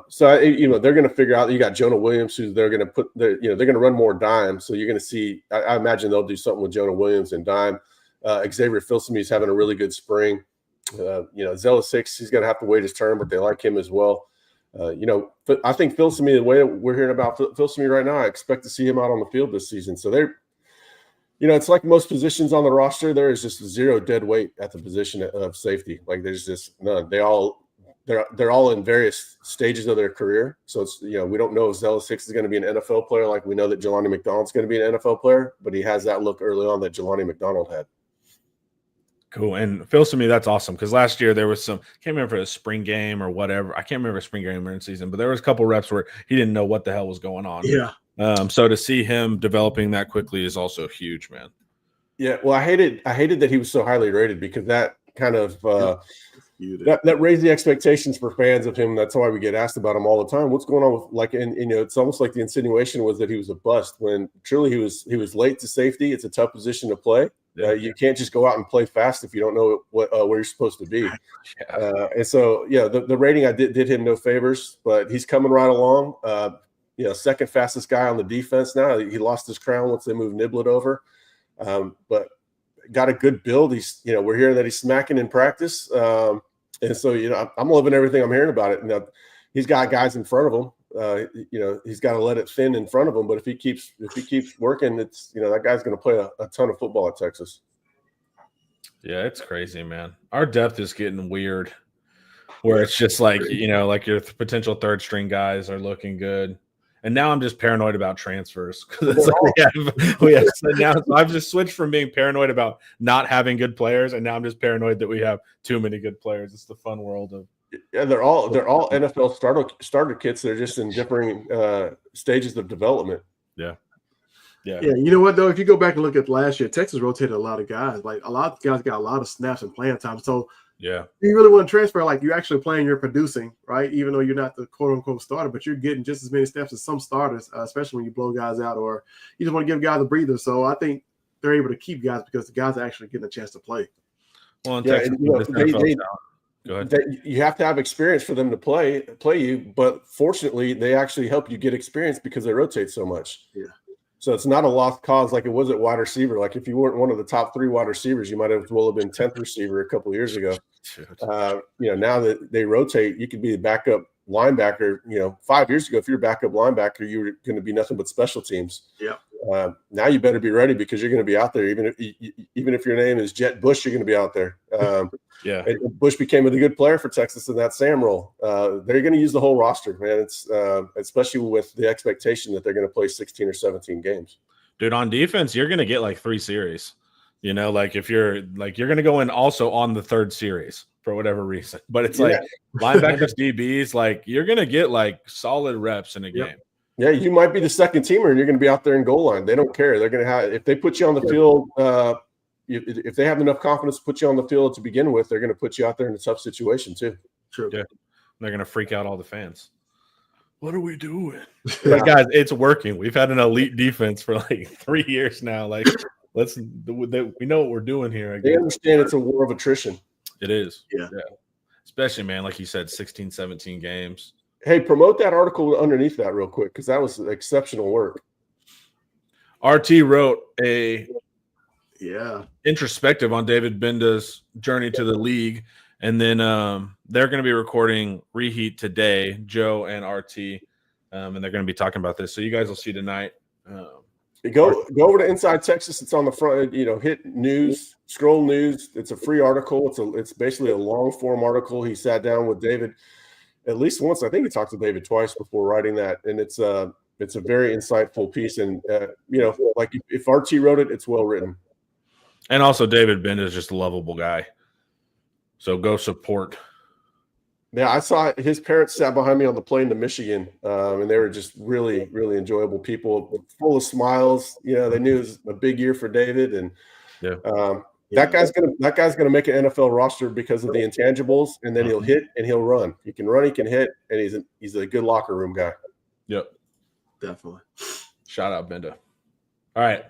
S2: So they're going to figure out. You got Jonah Williams, who they're going to put. They're going to run more dime. So you're going to see. I imagine they'll do something with Jonah Williams and dime. Xavier Filsaime is having a really good spring. Zella 6, he's going to have to wait his turn, but they like him as well. But I think Filsaime, the way that we're hearing about Filsaime right now, I expect to see him out on the field this season. So they're, it's like most positions on the roster. There is just 0 dead weight at the position of safety. Like there's just none. They're all in various stages of their career. So it's, we don't know if Zella 6 is going to be an NFL player. Like we know that Jelani McDonald's going to be an NFL player, but he has that look early on that Jelani McDonald had.
S1: Cool. And Filsaime, that's awesome because last year there was some, can't remember if it was spring game or whatever. I can't remember spring game or in season, but there was a couple reps where he didn't know what the hell was going on.
S3: Yeah.
S1: So to see him developing that quickly is also huge, man.
S2: Yeah. Well, I hated that he was so highly rated because that kind of that raised the expectations for fans of him. That's why we get asked about him all the time. What's going on with and it's almost like the insinuation was that he was a bust when truly he was late to safety. It's a tough position to play. You can't just go out and play fast if you don't know where you're supposed to be. And so, the rating I did him no favors, but he's coming right along. Second fastest guy on the defense now. He lost his crown once they moved Niblett over, but got a good build. He's, we're hearing that he's smacking in practice, and so I'm loving everything I'm hearing about it. Now, he's got guys in front of him. He's got to let it thin in front of him. But if he keeps working, it's that guy's going to play a ton of football at Texas.
S1: Yeah, it's crazy, man. Our depth is getting weird, where it's just like like your potential third string guys are looking good, and now I'm just paranoid about transfers because so I've just switched from being paranoid about not having good players, and now I'm just paranoid that we have too many good players. It's the fun world of.
S2: Yeah, they're all NFL starter kits. They're just in differing stages of development.
S1: Yeah.
S3: You know what though? If you go back and look at last year, Texas rotated a lot of guys. Like a lot of guys got a lot of snaps and playing time. So you really want to transfer, like you're actually playing, you're producing, right? Even though you're not the quote unquote starter, but you're getting just as many steps as some starters, especially when you blow guys out or you just want to give guys a breather. So I think they're able to keep guys because the guys are actually getting a chance to play.
S1: Well, in Texas, go ahead.
S2: You have to have experience for them to play you, but fortunately, they actually help you get experience because they rotate so much.
S3: Yeah.
S2: So it's not a lost cause like it was at wide receiver. Like if you weren't one of the top 3 wide receivers, you might have been 10th receiver a couple of years ago. Now that they rotate, you could be the backup linebacker. 5 years ago, if you're a backup linebacker, you were going to be nothing but special teams.
S3: Yeah.
S2: Now you better be ready because you're going to be out there. Even if your name is Jet Bush, you're going to be out there. And Bush became a good player for Texas in that Sam role. They're going to use the whole roster, man. It's especially with the expectation that they're going to play 16 or 17 games.
S1: Dude, on defense, you're going to get like 3 series. Like if you're going to go in also on the 3rd series for whatever reason. But it's like linebackers, DBs, like you're going to get like solid reps in a game.
S2: Yeah, you might be the second teamer and you're going to be out there in goal line. They don't care. They're going to have, if they put you on the field, if they have enough confidence to put you on the field to begin with, they're going to put you out there in a tough situation too.
S3: True.
S1: Yeah. They're going to freak out all the fans. What are we doing? But guys, it's working. We've had an elite defense for like 3 years now. Like, we know what we're doing here.
S2: They understand it's a war of attrition.
S1: It is.
S3: Yeah.
S1: Especially, man, like you said, 16, 17 games.
S2: Hey, promote that article underneath that real quick because that was exceptional work.
S1: RT wrote a introspective on David Binda's journey to the league, and then they're going to be recording Reheat today, Joe and RT, and they're going to be talking about this. So you guys will see tonight.
S2: Go over to Inside Texas. It's on the front. Hit news, scroll news. It's a free article. It's basically a long form article. He sat down with David at least once. I think he talked to David twice before writing that, and it's a very insightful piece. And like if RT wrote it, it's well written.
S1: And also, David Binda is just a lovable guy. So go support.
S2: Yeah, I saw his parents sat behind me on the plane to Michigan, and they were just really, really enjoyable people, full of smiles. They knew it was a big year for David, and that guy's gonna make an NFL roster because of the intangibles, and then he'll hit and he'll run. He can run, he can hit, and he's a good locker room guy.
S1: Yep,
S3: definitely.
S1: Shout out Binda. All right,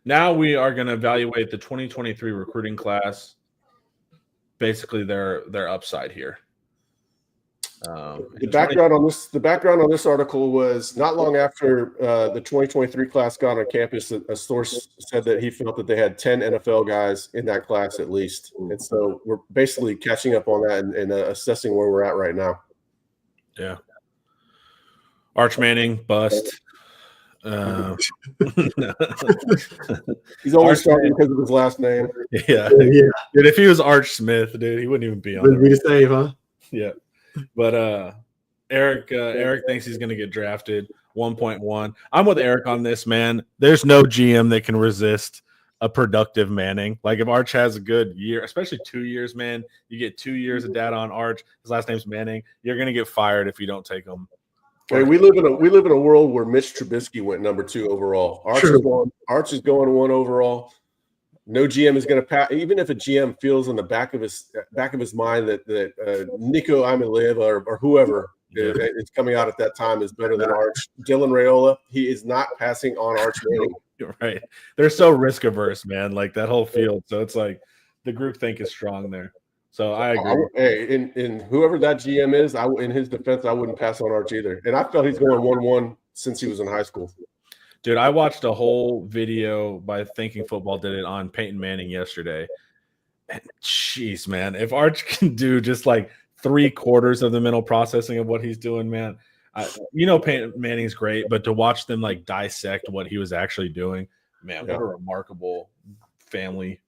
S1: now we are going to evaluate the 2023 recruiting class. Basically, their upside here.
S2: The background on this article was not long after the 2023 class got on campus. A source said that he felt that they had 10 NFL guys in that class at least, and so we're basically catching up on that and assessing where we're at right now.
S1: Yeah, Arch Manning bust.
S2: He's only starting because of his last name.
S1: Yeah. Dude, if he was Arch Smith, dude, he wouldn't even be on.
S3: Wouldn't be the same, huh?
S1: Yeah. But Eric thinks he's going to get drafted 1.1. I'm with Eric on this, man. There's no GM that can resist a productive Manning. Like if Arch has a good year, especially 2 years, man, you get 2 years of data on Arch. His last name's Manning. You're going to get fired if you don't take him.
S2: Hey, we live in a world where Mitch Trubisky went number 2 overall. Arch is going 1 overall. No GM is going to pass. Even if a GM feels in the back of his mind that Nico Imalieva or whoever is coming out at that time is better than Arch, Dylan Raiola, he is not passing on Arch Manning.
S1: You're right. They're so risk averse, man. Like that whole field. So it's like the groupthink is strong there. So I agree.
S2: Hey, in whoever that GM is, in his defense, I wouldn't pass on Arch either. And I felt he's going 1-1 since he was in high school.
S1: Dude, I watched a whole video by Thinking Football did it on Peyton Manning yesterday. And jeez, man, if Arch can do just like 3/4 of the mental processing of what he's doing, man, Peyton Manning's great, but to watch them like dissect what he was actually doing, man, what a remarkable family.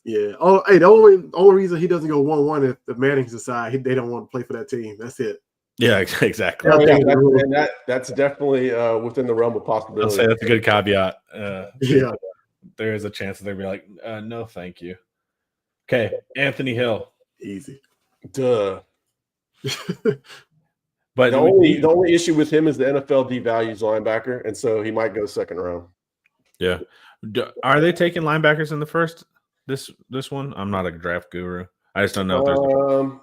S3: Yeah. Oh, hey, the only reason he doesn't go 1-1 if the Mannings decide they don't want to play for that team. That's it.
S1: Yeah, exactly.
S2: That's definitely within the realm of possibility.
S1: I'll say that's a good caveat.
S3: Yeah.
S1: There is a chance that they'd be like, no, thank you. Okay, Anthony Hill.
S3: Easy.
S2: Duh.
S1: But
S2: the only issue with him is the NFL devalues linebacker, and so he might go second round.
S1: Yeah. Are they taking linebackers in the first? This one? I'm not a draft guru. I just don't know if there's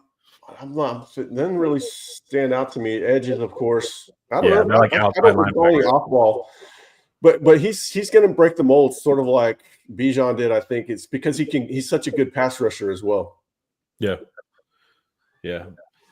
S2: I'm not. It doesn't really stand out to me. Edges, of course. I don't know.
S1: Like
S2: I don't recall any off ball, but he's going to break the mold, sort of like Bijan did. I think it's because he's such a good pass rusher as well.
S1: Yeah.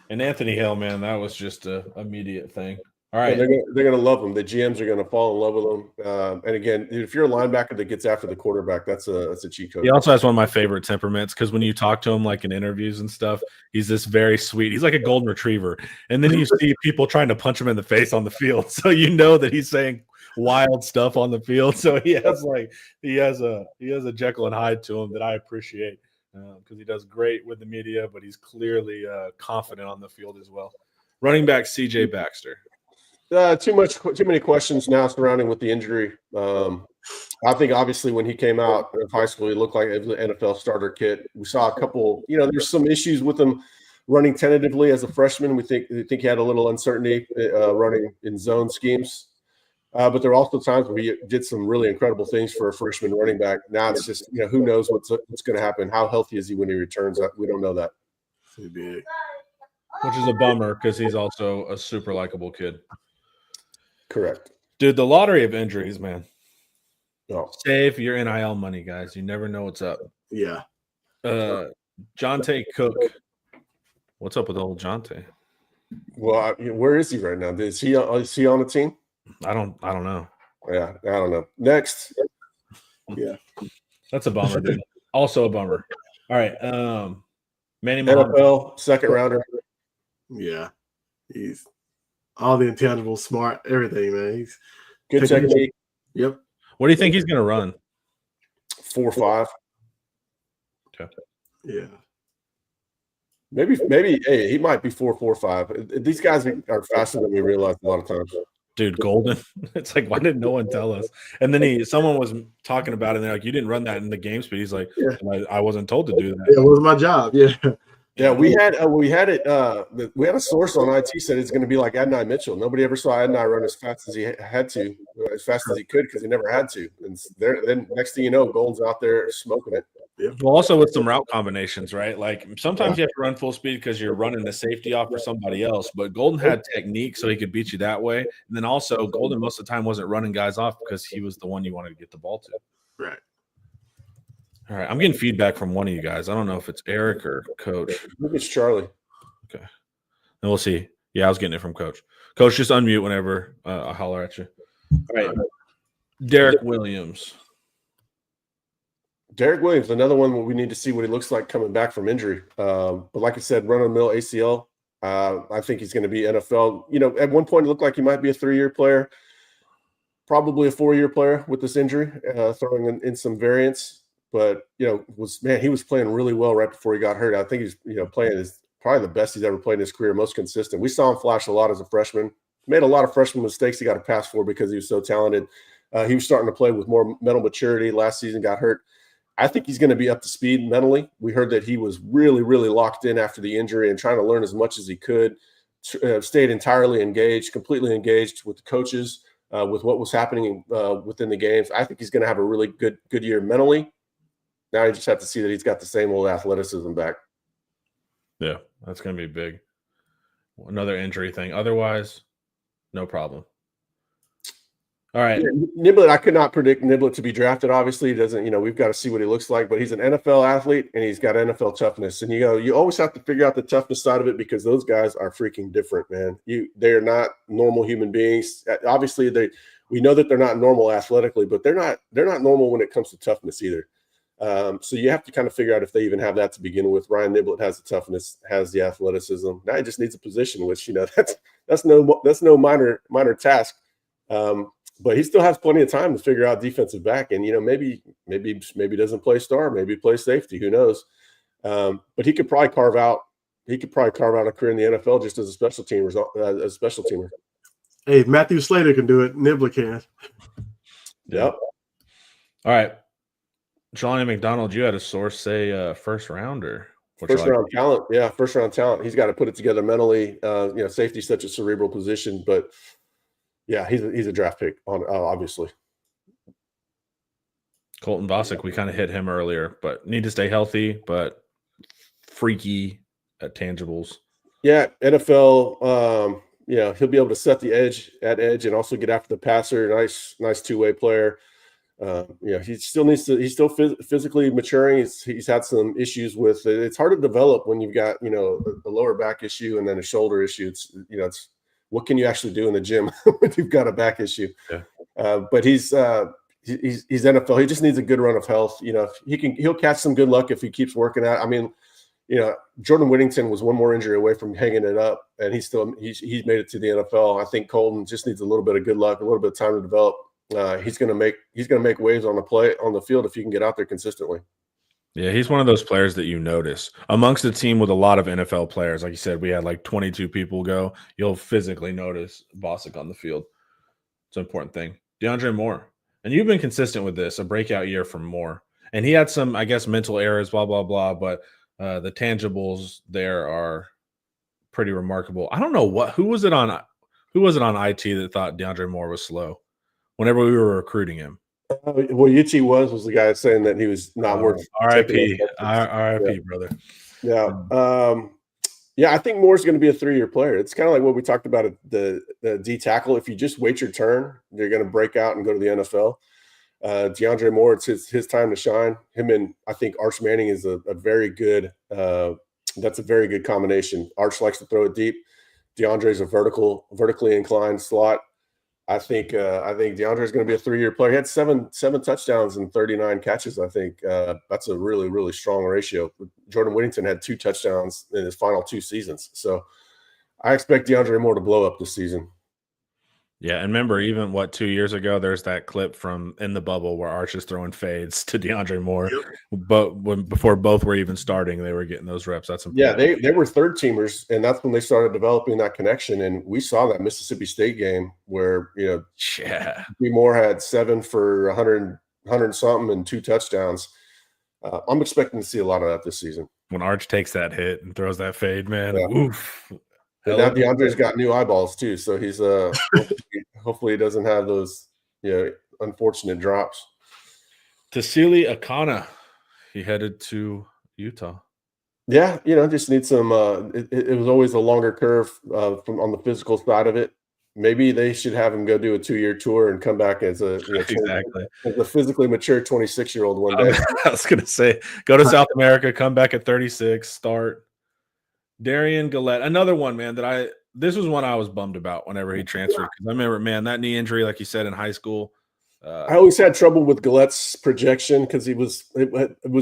S1: And Anthony Hill, man, that was just an immediate thing. All right,
S2: they're going to love him. The GMs are going to fall in love with him. And again, if you're a linebacker that gets after the quarterback, that's a cheat code.
S1: He also has one of my favorite temperaments because when you talk to him like in interviews and stuff, he's this very sweet. He's like a golden retriever, and then you see people trying to punch him in the face on the field, so you know that he's saying wild stuff on the field. So he has a Jekyll and Hyde to him that I appreciate because he does great with the media, but he's clearly confident on the field as well. Running back CJ Baxter.
S2: Too many questions now surrounding with the injury. I think obviously when he came out of high school, he looked like an NFL starter kit. We saw a couple, there's some issues with him running tentatively as a freshman. We think he had a little uncertainty running in zone schemes. But there are also times where he did some really incredible things for a freshman running back. Now it's just, who knows what's going to happen. How healthy is he when he returns? We don't know that.
S1: Which is a bummer because he's also a super likable kid.
S2: Correct.
S1: Dude, the lottery of injuries, man.
S2: Oh.
S1: Save your NIL money, guys. You never know what's up.
S3: Yeah.
S2: Jonte
S1: Cook. What's up with old Jonte?
S2: Well, where is he right now? Is he on the team?
S1: I don't know.
S2: Yeah, I don't know. Next.
S3: Yeah.
S1: That's a bummer, dude. Also a bummer. All right. Manny
S2: NFL second rounder.
S3: Yeah. He's all the intangibles, smart, everything, man. He's
S2: good technique.
S3: Yep.
S1: What do you think he's going to run?
S2: 4.5.
S1: Okay.
S3: Yeah.
S2: Maybe. Hey, he might be 4.45. These guys are faster than we realize a lot of times.
S1: Dude, Golden. It's like, why didn't no one tell us? And then someone was talking about it, and they're like, you didn't run that in the game speed. He's like, I wasn't told to do that.
S3: Yeah, it was my job. Yeah.
S2: Yeah, we had a source on IT said it's going to be like Adonai Mitchell. Nobody ever saw Adonai run as fast as he had to, as fast as he could because he never had to. And then next thing you know, Golden's out there smoking it.
S3: Yeah.
S1: Well, also with some route combinations, right? Like sometimes you have to run full speed because you're running the safety off for somebody else. But Golden had technique, so he could beat you that way. And then also Golden most of the time wasn't running guys off because he was the one you wanted to get the ball to.
S3: Right.
S1: All right, I'm getting feedback from one of you guys. I don't know if it's Eric or Coach.
S2: I think it's Charlie.
S1: Okay. And we'll see. Yeah, I was getting it from Coach. Coach, just unmute whenever I holler at you. All right. Derek Williams.
S2: Derek Williams, another one where we need to see what he looks like coming back from injury. But like I said, run-of-the-mill ACL. I think he's going to be NFL. At one point it looked like he might be a 3-year player, probably a 4-year player with this injury, throwing in some variance. But he was playing really well right before he got hurt. I think he's playing is probably the best he's ever played in his career, most consistent. We saw him flash a lot as a freshman. Made a lot of freshman mistakes he got to pass for because he was so talented. He was starting to play with more mental maturity. Last season got hurt. I think he's going to be up to speed mentally. We heard that he was really, really locked in after the injury and trying to learn as much as he could. Stayed entirely engaged, completely engaged with the coaches, with what was happening within the games. I think he's going to have a really good year mentally. Now you just have to see that he's got the same old athleticism back.
S1: Yeah, that's going to be big. Another injury thing. Otherwise, no problem. All right.
S2: Yeah, Niblett, I could not predict Niblett to be drafted. Obviously, he doesn't, we've got to see what he looks like, but he's an NFL athlete and he's got NFL toughness. And you always have to figure out the toughness side of it because those guys are freaking different, man. They are not normal human beings. Obviously, we know that they're not normal athletically, but they're not normal when it comes to toughness either. So you have to kind of figure out if they even have that to begin with. Ryan Niblett has the toughness, has the athleticism. Now he just needs a position, which that's no minor task. But he still has plenty of time to figure out defensive back, and maybe doesn't play star, maybe play safety. Who knows? But he could probably carve out a career in the NFL just as a special teamer.
S3: Hey, Matthew Slater can do it. Niblett can.
S2: Yep.
S1: All right, Johnny McDonald, you had a source say first rounder.
S2: First round talent. Yeah, first round talent. He's got to put it together mentally. Safety's such a cerebral position, but. Yeah, he's a draft pick, obviously.
S1: Colton Bosick, we kind of hit him earlier, but need to stay healthy, but freaky at tangibles. Yeah,
S2: NFL, he'll be able to set the edge and also get after the passer. Nice two-way player. He's still physically maturing. He's had some issues with it. It's hard to develop when you've got, a lower back issue and then a shoulder issue. It's what can you actually do in the gym when you've got a back issue? Yeah. But he's NFL. He just needs a good run of health. He'll catch some good luck if he keeps working out. I mean, Jordan Whittington was one more injury away from hanging it up, and he's made it to the NFL. I think Colton just needs a little bit of good luck, a little bit of time to develop. He's gonna make waves on the field if he can get out there consistently.
S1: Yeah, he's one of those players that you notice amongst a team with a lot of NFL players. Like you said, we had like 22 people go. You'll physically notice Bosick on the field. It's an important thing. DeAndre Moore. And you've been consistent with this, a breakout year from Moore. And he had some, I guess, mental errors, blah, blah, blah. But the tangibles there are pretty remarkable. I don't know who was it on IT that thought DeAndre Moore was slow whenever we were recruiting him.
S2: Well, Yuchi was the guy saying that he was not worth
S1: RIP, brother.
S2: Yeah. I think Moore's going to be a 3-year player. It's kind of like what we talked about at the D tackle. If you just wait your turn, you're going to break out and go to the NFL. DeAndre Moore, it's his time to shine. Him and I think Arch Manning is a very good. That's a very good combination. Arch likes to throw it deep. DeAndre's a vertically inclined slot. I think DeAndre is going to be a 3-year player. He had seven touchdowns and 39 catches. I think that's a really, really strong ratio. Jordan Whittington had 2 touchdowns in his final 2 seasons. So I expect DeAndre Moore to blow up this season.
S1: Yeah, and remember, even 2 years ago, there's that clip from In the Bubble where Arch is throwing fades to DeAndre Moore, but before both were even starting, they were getting those reps. That's important.
S2: Yeah, they were third teamers, and that's when they started developing that connection. And we saw that Mississippi State game where Moore had 7 for 100 something and 2 touchdowns. I'm expecting to see a lot of that this season.
S1: When Arch takes that hit and throws that fade, man, oof.
S2: And now DeAndre's got new eyeballs too, so he's hopefully he doesn't have those unfortunate drops.
S1: Tassili Akana, he headed to Utah.
S2: Yeah, just need some. It was always a longer curve from on the physical side of it. Maybe they should have him go do a 2-year tour and come back as a as a physically mature 26-year-old one day.
S1: I was gonna say, go to South America, come back at 36, start. Darian Gillette, another one, man, this was one I was bummed about whenever he transferred. Because I remember, man, that knee injury, like you said, in high school.
S2: I always had trouble with Gillette's projection because it was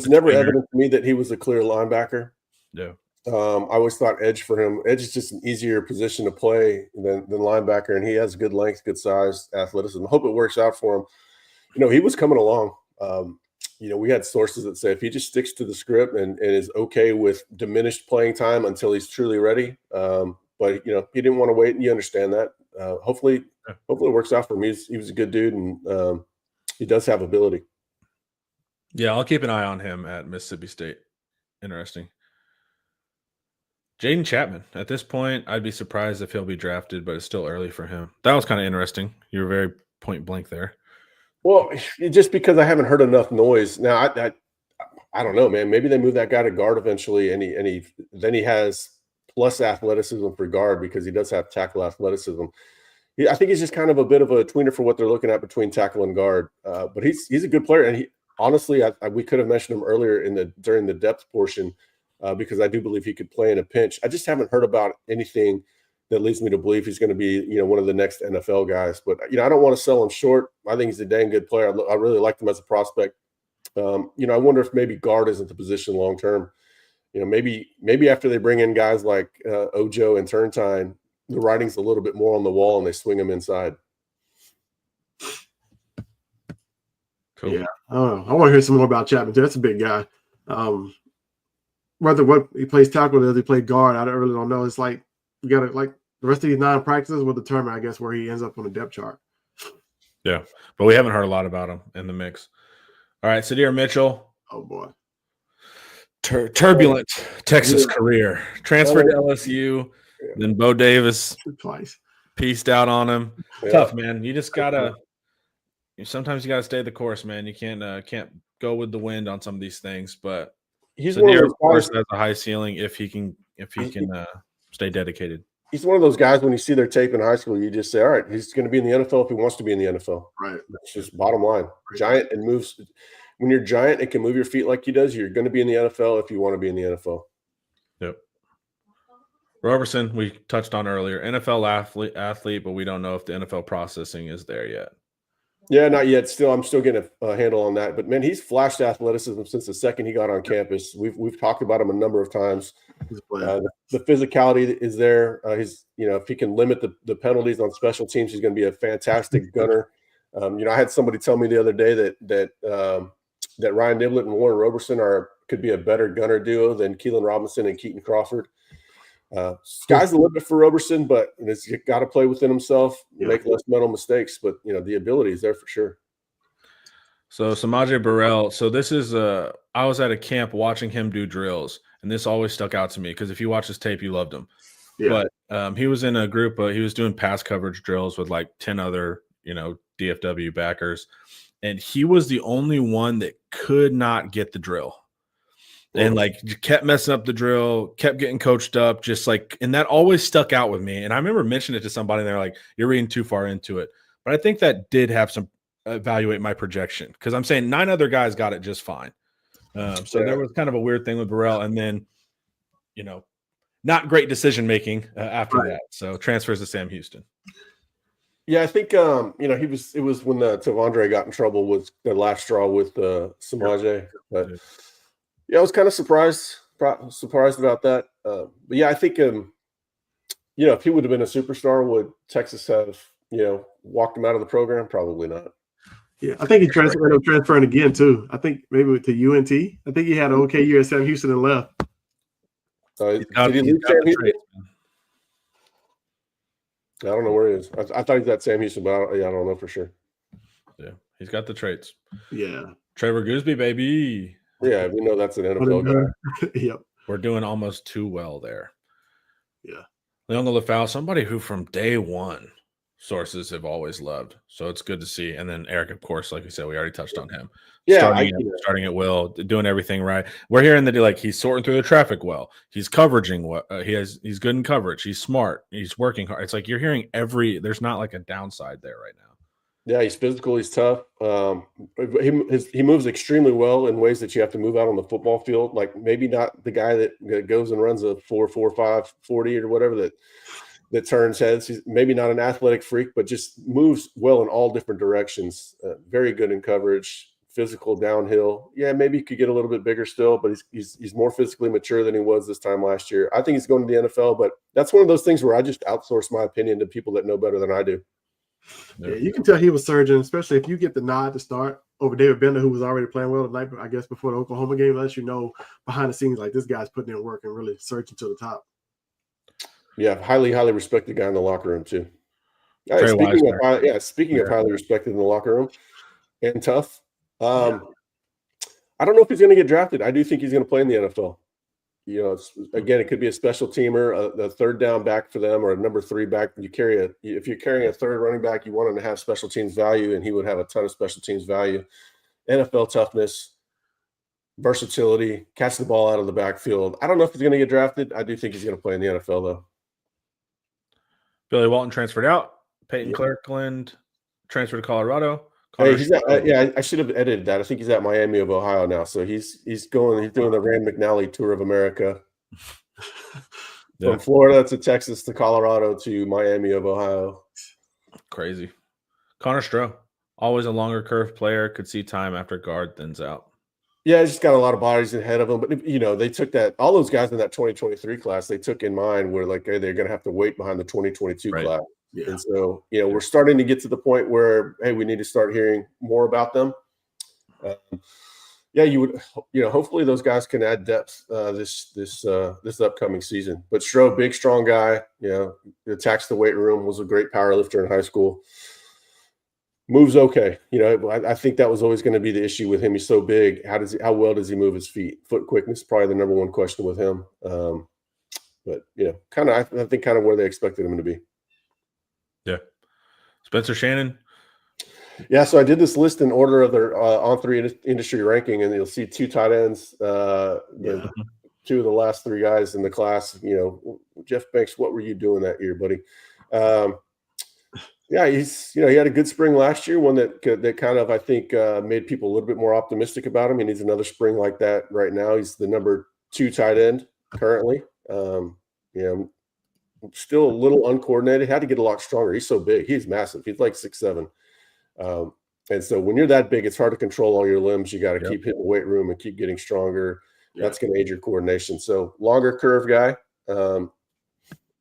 S2: never evident to me that he was a clear linebacker.
S1: Yeah.
S2: I always thought edge for him. Edge is just an easier position to play than linebacker, and he has good length, good size, athleticism. I hope it works out for him. He was coming along. We had sources that say if he just sticks to the script and is okay with diminished playing time until he's truly ready. But he didn't want to wait, and you understand that. Hopefully it works out for him. He was a good dude, and he does have ability.
S1: Yeah, I'll keep an eye on him at Mississippi State. Interesting. Jaden Chapman. At this point, I'd be surprised if he'll be drafted, but it's still early for him. That was kind of interesting. You were very point blank there.
S2: Well, just because I haven't heard enough noise. Now, I don't know, man. Maybe they move that guy to guard eventually, and he has plus athleticism for guard because he does have tackle athleticism. I think he's just kind of a bit of a tweener for what they're looking at between tackle and guard. But he's a good player, and honestly, we could have mentioned him earlier during the depth portion because I do believe he could play in a pinch. I just haven't heard about anything that leads me to believe he's going to be, one of the next NFL guys. But I don't want to sell him short. I think he's a dang good player. I really liked him as a prospect. I wonder if maybe guard isn't the position long term. Maybe after they bring in guys like Ojo and Turntine, the writing's a little bit more on the wall and they swing them inside.
S1: Cool.
S3: Yeah, I don't know. I want to hear some more about Chapman too. That's a big guy. Whether what he plays tackle or does he play guard, I really don't know. It's like you got to the rest of these 9 practices will determine, I guess, where he ends up on the depth chart.
S1: Yeah, but we haven't heard a lot about him in the mix. All right, Sadir Mitchell.
S3: Oh boy,
S1: turbulent Texas career. Transferred to LSU. Then Bo Davis
S3: twice
S1: pieced out on him.
S2: Yeah.
S1: Tough, man. You just gotta. Sometimes you gotta stay the course, man. You can't go with the wind on some of these things. But Sadir, of course, has a high ceiling if he can stay dedicated.
S2: He's one of those guys when you see their tape in high school, you just say, all right, he's going to be in the NFL if he wants to be in the NFL.
S3: Right.
S2: That's just bottom line. Giant and moves. When you're giant and can move your feet like he does, you're going to be in the NFL if you want to be in the NFL.
S1: Yep. Roberson, we touched on earlier, NFL athlete, but we don't know if the NFL processing is there yet.
S2: Yeah, not yet. I'm still getting a handle on that. But man, he's flashed athleticism since the second he got on campus. We've talked about him a number of times. The physicality is there. If he can limit the penalties on special teams, he's going to be a fantastic gunner. I had somebody tell me the other day that Ryan Niblett and Warren Roberson could be a better gunner duo than Keelan Robinson and Keaton Crawford. Sky's the limit for Roberson, but he's got to play within himself, make less mental mistakes. But the ability is there for sure.
S1: So Samaje Burrell. So this is I was at a camp watching him do drills, and this always stuck out to me because if you watch his tape, you loved him. Yeah. But he was in a group. He was doing pass coverage drills with like 10 other DFW backers, and he was the only one that could not get the drill. And kept messing up the drill, kept getting coached up, and that always stuck out with me. And I remember mentioning it to somebody, and they're like, "You're reading too far into it." But I think that did have some evaluate my projection because I'm saying 9 other guys got it just fine. There was kind of a weird thing with Burrell, and then, not great decision making after that. So transfers to Sam Houston.
S2: Yeah, I think it was when Tavondre got in trouble with the last straw with Samaje, but. Yeah, I was kind of surprised about that. But yeah, I think if he would have been a superstar, would Texas have walked him out of the program? Probably not.
S3: Yeah, I think he transferring again too. I think maybe to UNT. I think he had an okay year at Sam Houston and left.
S2: Did he leave Sam Houston? I don't know where he is. I thought he's at Sam Houston, but I don't know for sure.
S1: Yeah, he's got the traits.
S3: Yeah,
S1: Trevor Gooseby, baby.
S2: Yeah, we know that's an NFL guy.
S3: Yep.
S1: We're doing almost too well there.
S3: Yeah.
S1: Leonel Lefau, somebody who from day one sources have always loved. So it's good to see. And then Eric, of course, like we said, we already touched on him.
S2: Yeah.
S1: Starting at will, doing everything right. We're hearing that he's sorting through the traffic well. He's coveraging well. He's good in coverage. He's smart. He's working hard. It's like you're hearing there's not like a downside there right now.
S2: Yeah, he's physical. He's tough. He moves extremely well in ways that you have to move out on the football field. Like maybe not the guy that goes and runs a 4.45 40 or whatever that turns heads. He's maybe not an athletic freak, but just moves well in all different directions. Very good in coverage, physical downhill. Yeah, maybe he could get a little bit bigger still, but he's more physically mature than he was this time last year. I think he's going to the NFL, but that's one of those things where I just outsource my opinion to people that know better than I do.
S3: Yeah, you can tell he was surging, especially if you get the nod to start over David Bender, who was already playing well tonight, I guess before the Oklahoma game, lets you know behind the scenes, like this guy's putting in work and really surging to the top.
S2: Yeah, highly, highly respected guy in the locker room too. Speaking of highly respected in the locker room and tough, I don't know if he's going to get drafted. I do think he's going to play in the NFL. It could be a special teamer, a third down back for them, or a number 3 back. If you're carrying a third running back, you want him to have special teams value, and he would have a ton of special teams value. NFL toughness. versatility, catch the ball out of the backfield. I don't know if he's going to get drafted. I do think he's going to play in the NFL, though.
S1: Billy Walton transferred out. Peyton
S2: Yep.
S1: Cleveland transferred to Colorado.
S2: Hey, he's at, I should have edited that. I think he's at Miami of Ohio now. So he's doing the Rand McNally tour of America. From Florida to Texas to Colorado to Miami of Ohio.
S1: Crazy. Connor Stroh, always a longer curve player, could see time after guard thins out.
S2: Yeah, he's just got a lot of bodies ahead of him. But, they took that – all those guys in that 2023 class, they took in mind where, like, hey, they're going to have to wait behind the 2022 class.
S3: Yeah.
S2: And so, we're starting to get to the point where, hey, we need to start hearing more about them. You would, hopefully those guys can add depth this upcoming season. But Stroh, big, strong guy, attacks the weight room, was a great power lifter in high school. Moves okay. I think that was always going to be the issue with him. He's so big. How well does he move his feet? Foot quickness, probably the number one question with him. But I think kind of where they expected him to be.
S1: Yeah. Spencer Shannon.
S2: Yeah, so I did this list in order of their on-3 industry ranking, and you'll see 2 tight ends, 2 of the last 3 guys in the class. Jeff Banks, what were you doing that year, buddy? He's he had a good spring last year, one that kind of I think made people a little bit more optimistic about him. He needs another spring like that right now. He's the number 2 tight end currently. Still a little uncoordinated. Had to get a lot stronger. He's so big. He's massive. He's like 6'7". And so when you're that big, it's hard to control all your limbs. You got to keep hitting the weight room and keep getting stronger. That's going to aid your coordination. So longer curve guy.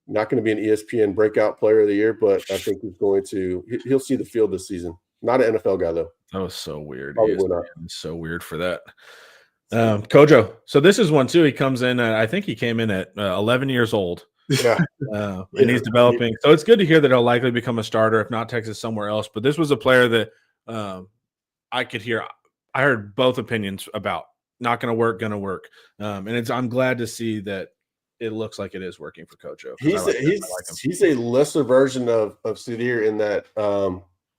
S2: Not going to be an ESPN breakout player of the year, but I think he'll see the field this season. Not an NFL guy, though.
S1: That was so weird. So weird for that. Kojo. So this is one, too. He comes in, I think he came in at 11 years old.
S2: Yeah.
S1: And he's developing. So it's good to hear that he'll likely become a starter, if not Texas, somewhere else. But this was a player that I could hear. I heard both opinions about. Not going to work, going to work. And I'm glad to see that it looks like it is working for Kojo.
S2: He's a lesser version of Sudhir in that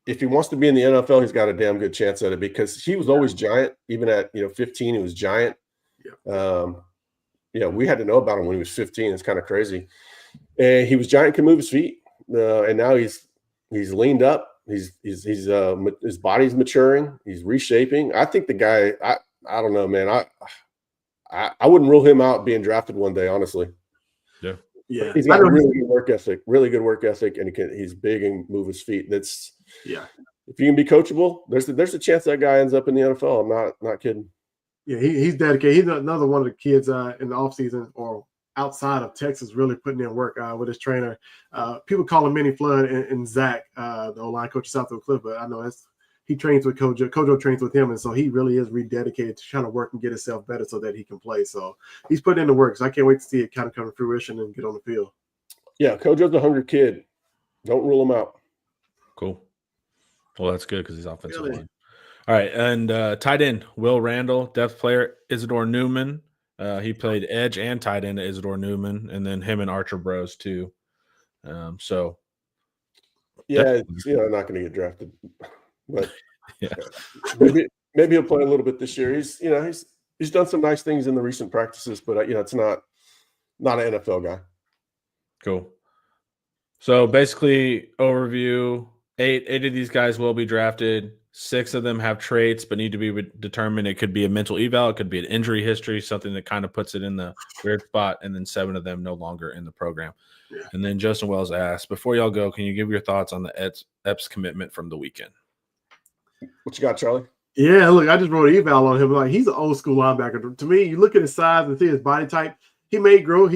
S2: if he wants to be in the NFL, he's got a damn good chance at it because he was always giant. Even at 15, he was giant. We had to know about him when he was 15. It's kind of crazy. And he was giant, can move his feet, and now he's leaned up. His body's maturing. He's reshaping. I think the guy. I don't know, man. I wouldn't rule him out being drafted one day, honestly.
S1: Yeah.
S2: He's got a really good work ethic, and he's big and move his feet. If you can be coachable, there's a chance that guy ends up in the NFL. I'm not kidding.
S3: Yeah, he's dedicated. He's another one of the kids in the offseason or outside of Texas really putting in work with his trainer. People call him Mini Flood and Zach, the O-line coach of Southwood Cliff, but I know he trains with Kojo. Kojo trains with him, and so he really is rededicated to trying to work and get himself better so that he can play. So he's putting in the work. So I can't wait to see it kind of come to fruition and get on the field. Yeah,
S2: Kojo's a hungry kid. Don't rule him out.
S1: Cool. Well, that's good because he's offensive line. All right, and tight end, Will Randall, depth player, Isidore Newman. He played edge and tight end to Isidore Newman, and then him and Archer Bros too.
S2: Not going to get drafted. But maybe he'll play a little bit this year. He's done some nice things in the recent practices, but it's not an NFL guy.
S1: Cool. So basically, overview: eight of these guys will be drafted. 6 of them have traits, but need to be determined. It could be a mental eval, it could be an injury history, something that kind of puts it in the weird spot, and then 7 of them no longer in the program. Yeah. And then Justin Wells asked, before y'all go, can you give your thoughts on the Epps commitment from the weekend?
S2: What you got, Charlie?
S3: Yeah, look, I just wrote an eval on him. Like, he's an old school linebacker. To me, you look at his size and see his body type. He could grow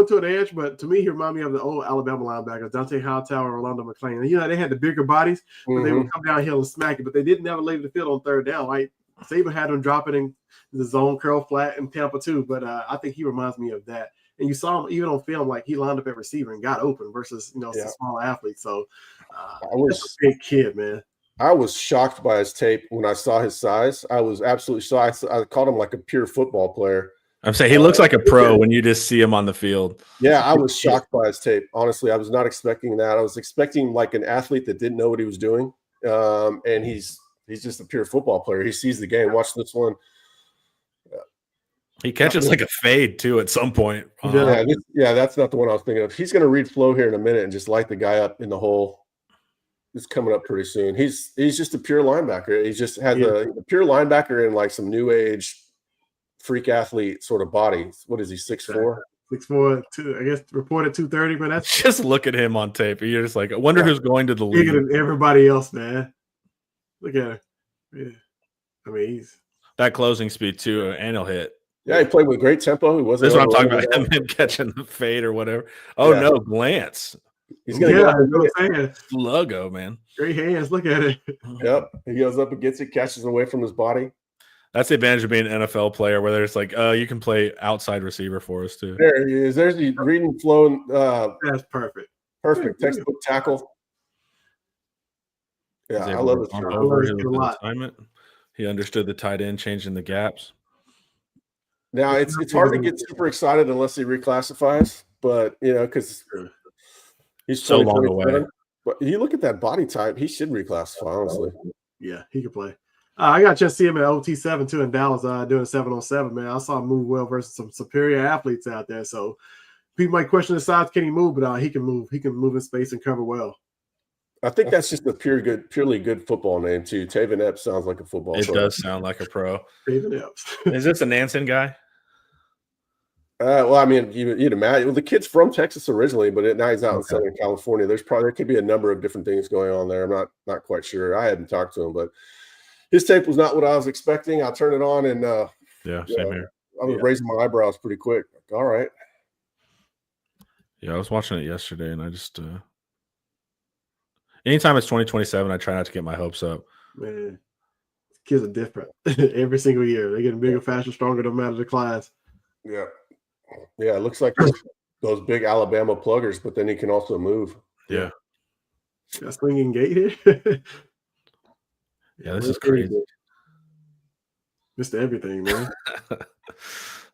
S3: into an edge, but to me, he reminded me of the old Alabama linebackers, Dante Hightower, Orlando McClain. They had the bigger bodies, but they would come downhill and smack it, but they didn't ever leave the field on third down. Like Saban had him drop it in the zone curl flat in Tampa too, but I think he reminds me of that. And you saw him even on film, like he lined up at receiver and got open versus some small athletes. So that's a big kid, man.
S2: I was shocked by his tape when I saw his size. I was absolutely shocked. I called him like a pure football player.
S1: I'm saying he looks like a pro when you just see him on the field.
S2: Yeah, I was shocked by his tape. Honestly, I was not expecting that. I was expecting like an athlete that didn't know what he was doing. And he's just a pure football player. He sees the game. Watch this one.
S1: He catches like a fade too at some point.
S2: That's not the one I was thinking of. He's going to read flow here in a minute and just light the guy up in the hole. It's coming up pretty soon. He's just a pure linebacker. He just has a pure linebacker and like some new age freak athlete sort of body. What is he, 6'4"?
S3: 6'4", I guess reported 230, but that's
S1: just look at him on tape. You're just like, I wonder who's going to the league.
S3: Bigger than everybody else, man. Look at him. Yeah. I mean, he's
S1: that closing speed too, and he'll hit.
S2: Yeah, he played with great tempo. He wasn't.
S1: That's what I'm talking about. Him catching the fade or whatever. Oh no, glance.
S2: He's gonna
S3: go
S1: logo, man.
S3: Great hands. Look at it.
S2: Yep. He goes up and gets it, catches away from his body.
S1: That's the advantage of being an NFL player, where there's like, you can play outside receiver for us too.
S2: There he is. There's the reading flow.
S3: That's perfect.
S2: Perfect. Textbook tackle. Yeah, I love it.
S1: Over his assignment. He understood the tight end, changing the gaps.
S2: Now it's hard to get super excited unless he reclassifies, but because he's
S1: so long away.
S2: But you look at that body type, he should reclassify. Honestly,
S3: yeah, he could play. I got to just see him at OT7 too in Dallas doing 7-on-7. Man, I saw him move well versus some superior athletes out there. So people might question the size. Can he move? But he can move. He can move in space and cover well.
S2: I think that's just a purely good football name too. Taven Epps sounds like a football.
S1: It does sound like a pro.
S3: Taven Epps.
S1: Is this a Nansen guy?
S2: Well, I mean, you'd imagine. Well, the kid's from Texas originally, but now he's out in Southern California. There could be a number of different things going on there. I'm not quite sure. I hadn't talked to him, but his tape was not what I was expecting. I turned it on and
S1: same here.
S2: I was raising my eyebrows pretty quick. Like, all right.
S1: Yeah, I was watching it yesterday, and I just anytime it's 2027, I try not to get my hopes up.
S3: Man, kids are different every single year. They're getting bigger, faster, stronger, no matter the class.
S2: Yeah. Yeah, it looks like those big Alabama pluggers, but then he can also move.
S1: Yeah.
S3: Got swinging gait here.
S1: Yeah, this is crazy.
S3: Mr. Everything, man.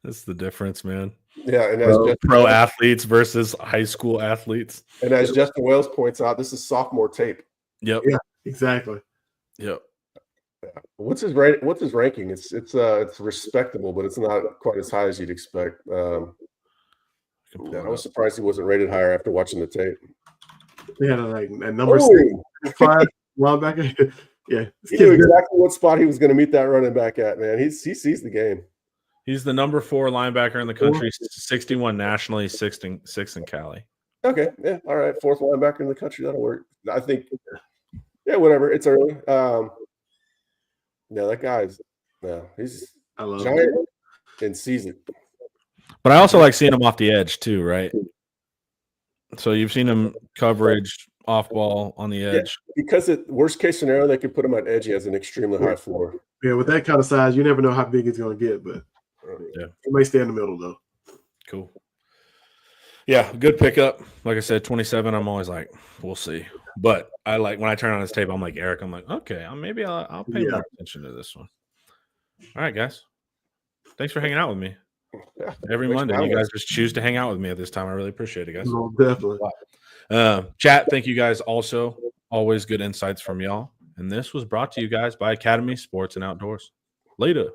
S1: That's the difference, man.
S2: Yeah, and
S1: pro athletes versus high school athletes.
S2: And as Justin Wales points out, this is sophomore tape.
S1: Yep.
S3: Yeah, exactly.
S1: Yep.
S2: What's his ranking? It's respectable, but it's not quite as high as you'd expect. I was surprised he wasn't rated higher after watching the tape.
S3: He had a number 6 linebacker. Yeah,
S2: he knew exactly what spot he was going to meet that running back at. Man, he sees the game.
S1: He's the number 4 linebacker in the country, 61 nationally, sixth in Cali.
S2: Okay, yeah, all right, 4th linebacker in the country. That'll work. I think. Yeah, whatever. It's early. Yeah, that guy's he's giant and sees it.
S1: But I also like seeing him off the edge too, right? So you've seen him coverage off ball on the edge.
S2: Yeah, because worst case scenario, they could put him at edge. He has an extremely high floor.
S3: Yeah, with that kind of size, you never know how big he's going to get, but he may stay in the middle though.
S1: Cool. Yeah, good pickup. Like I said, 27. I'm always like, we'll see. But I like when I turn on his tape, I'm like Eric. I'm like, okay, maybe I'll pay more attention to this one. All right, guys. Thanks for hanging out with me.
S2: Yeah,
S1: every Monday, you guys just choose to hang out with me at this time. I really appreciate it, guys.
S3: No, definitely.
S1: Chat, thank you guys also. Always good insights from y'all. And this was brought to you guys by Academy Sports and Outdoors. Later.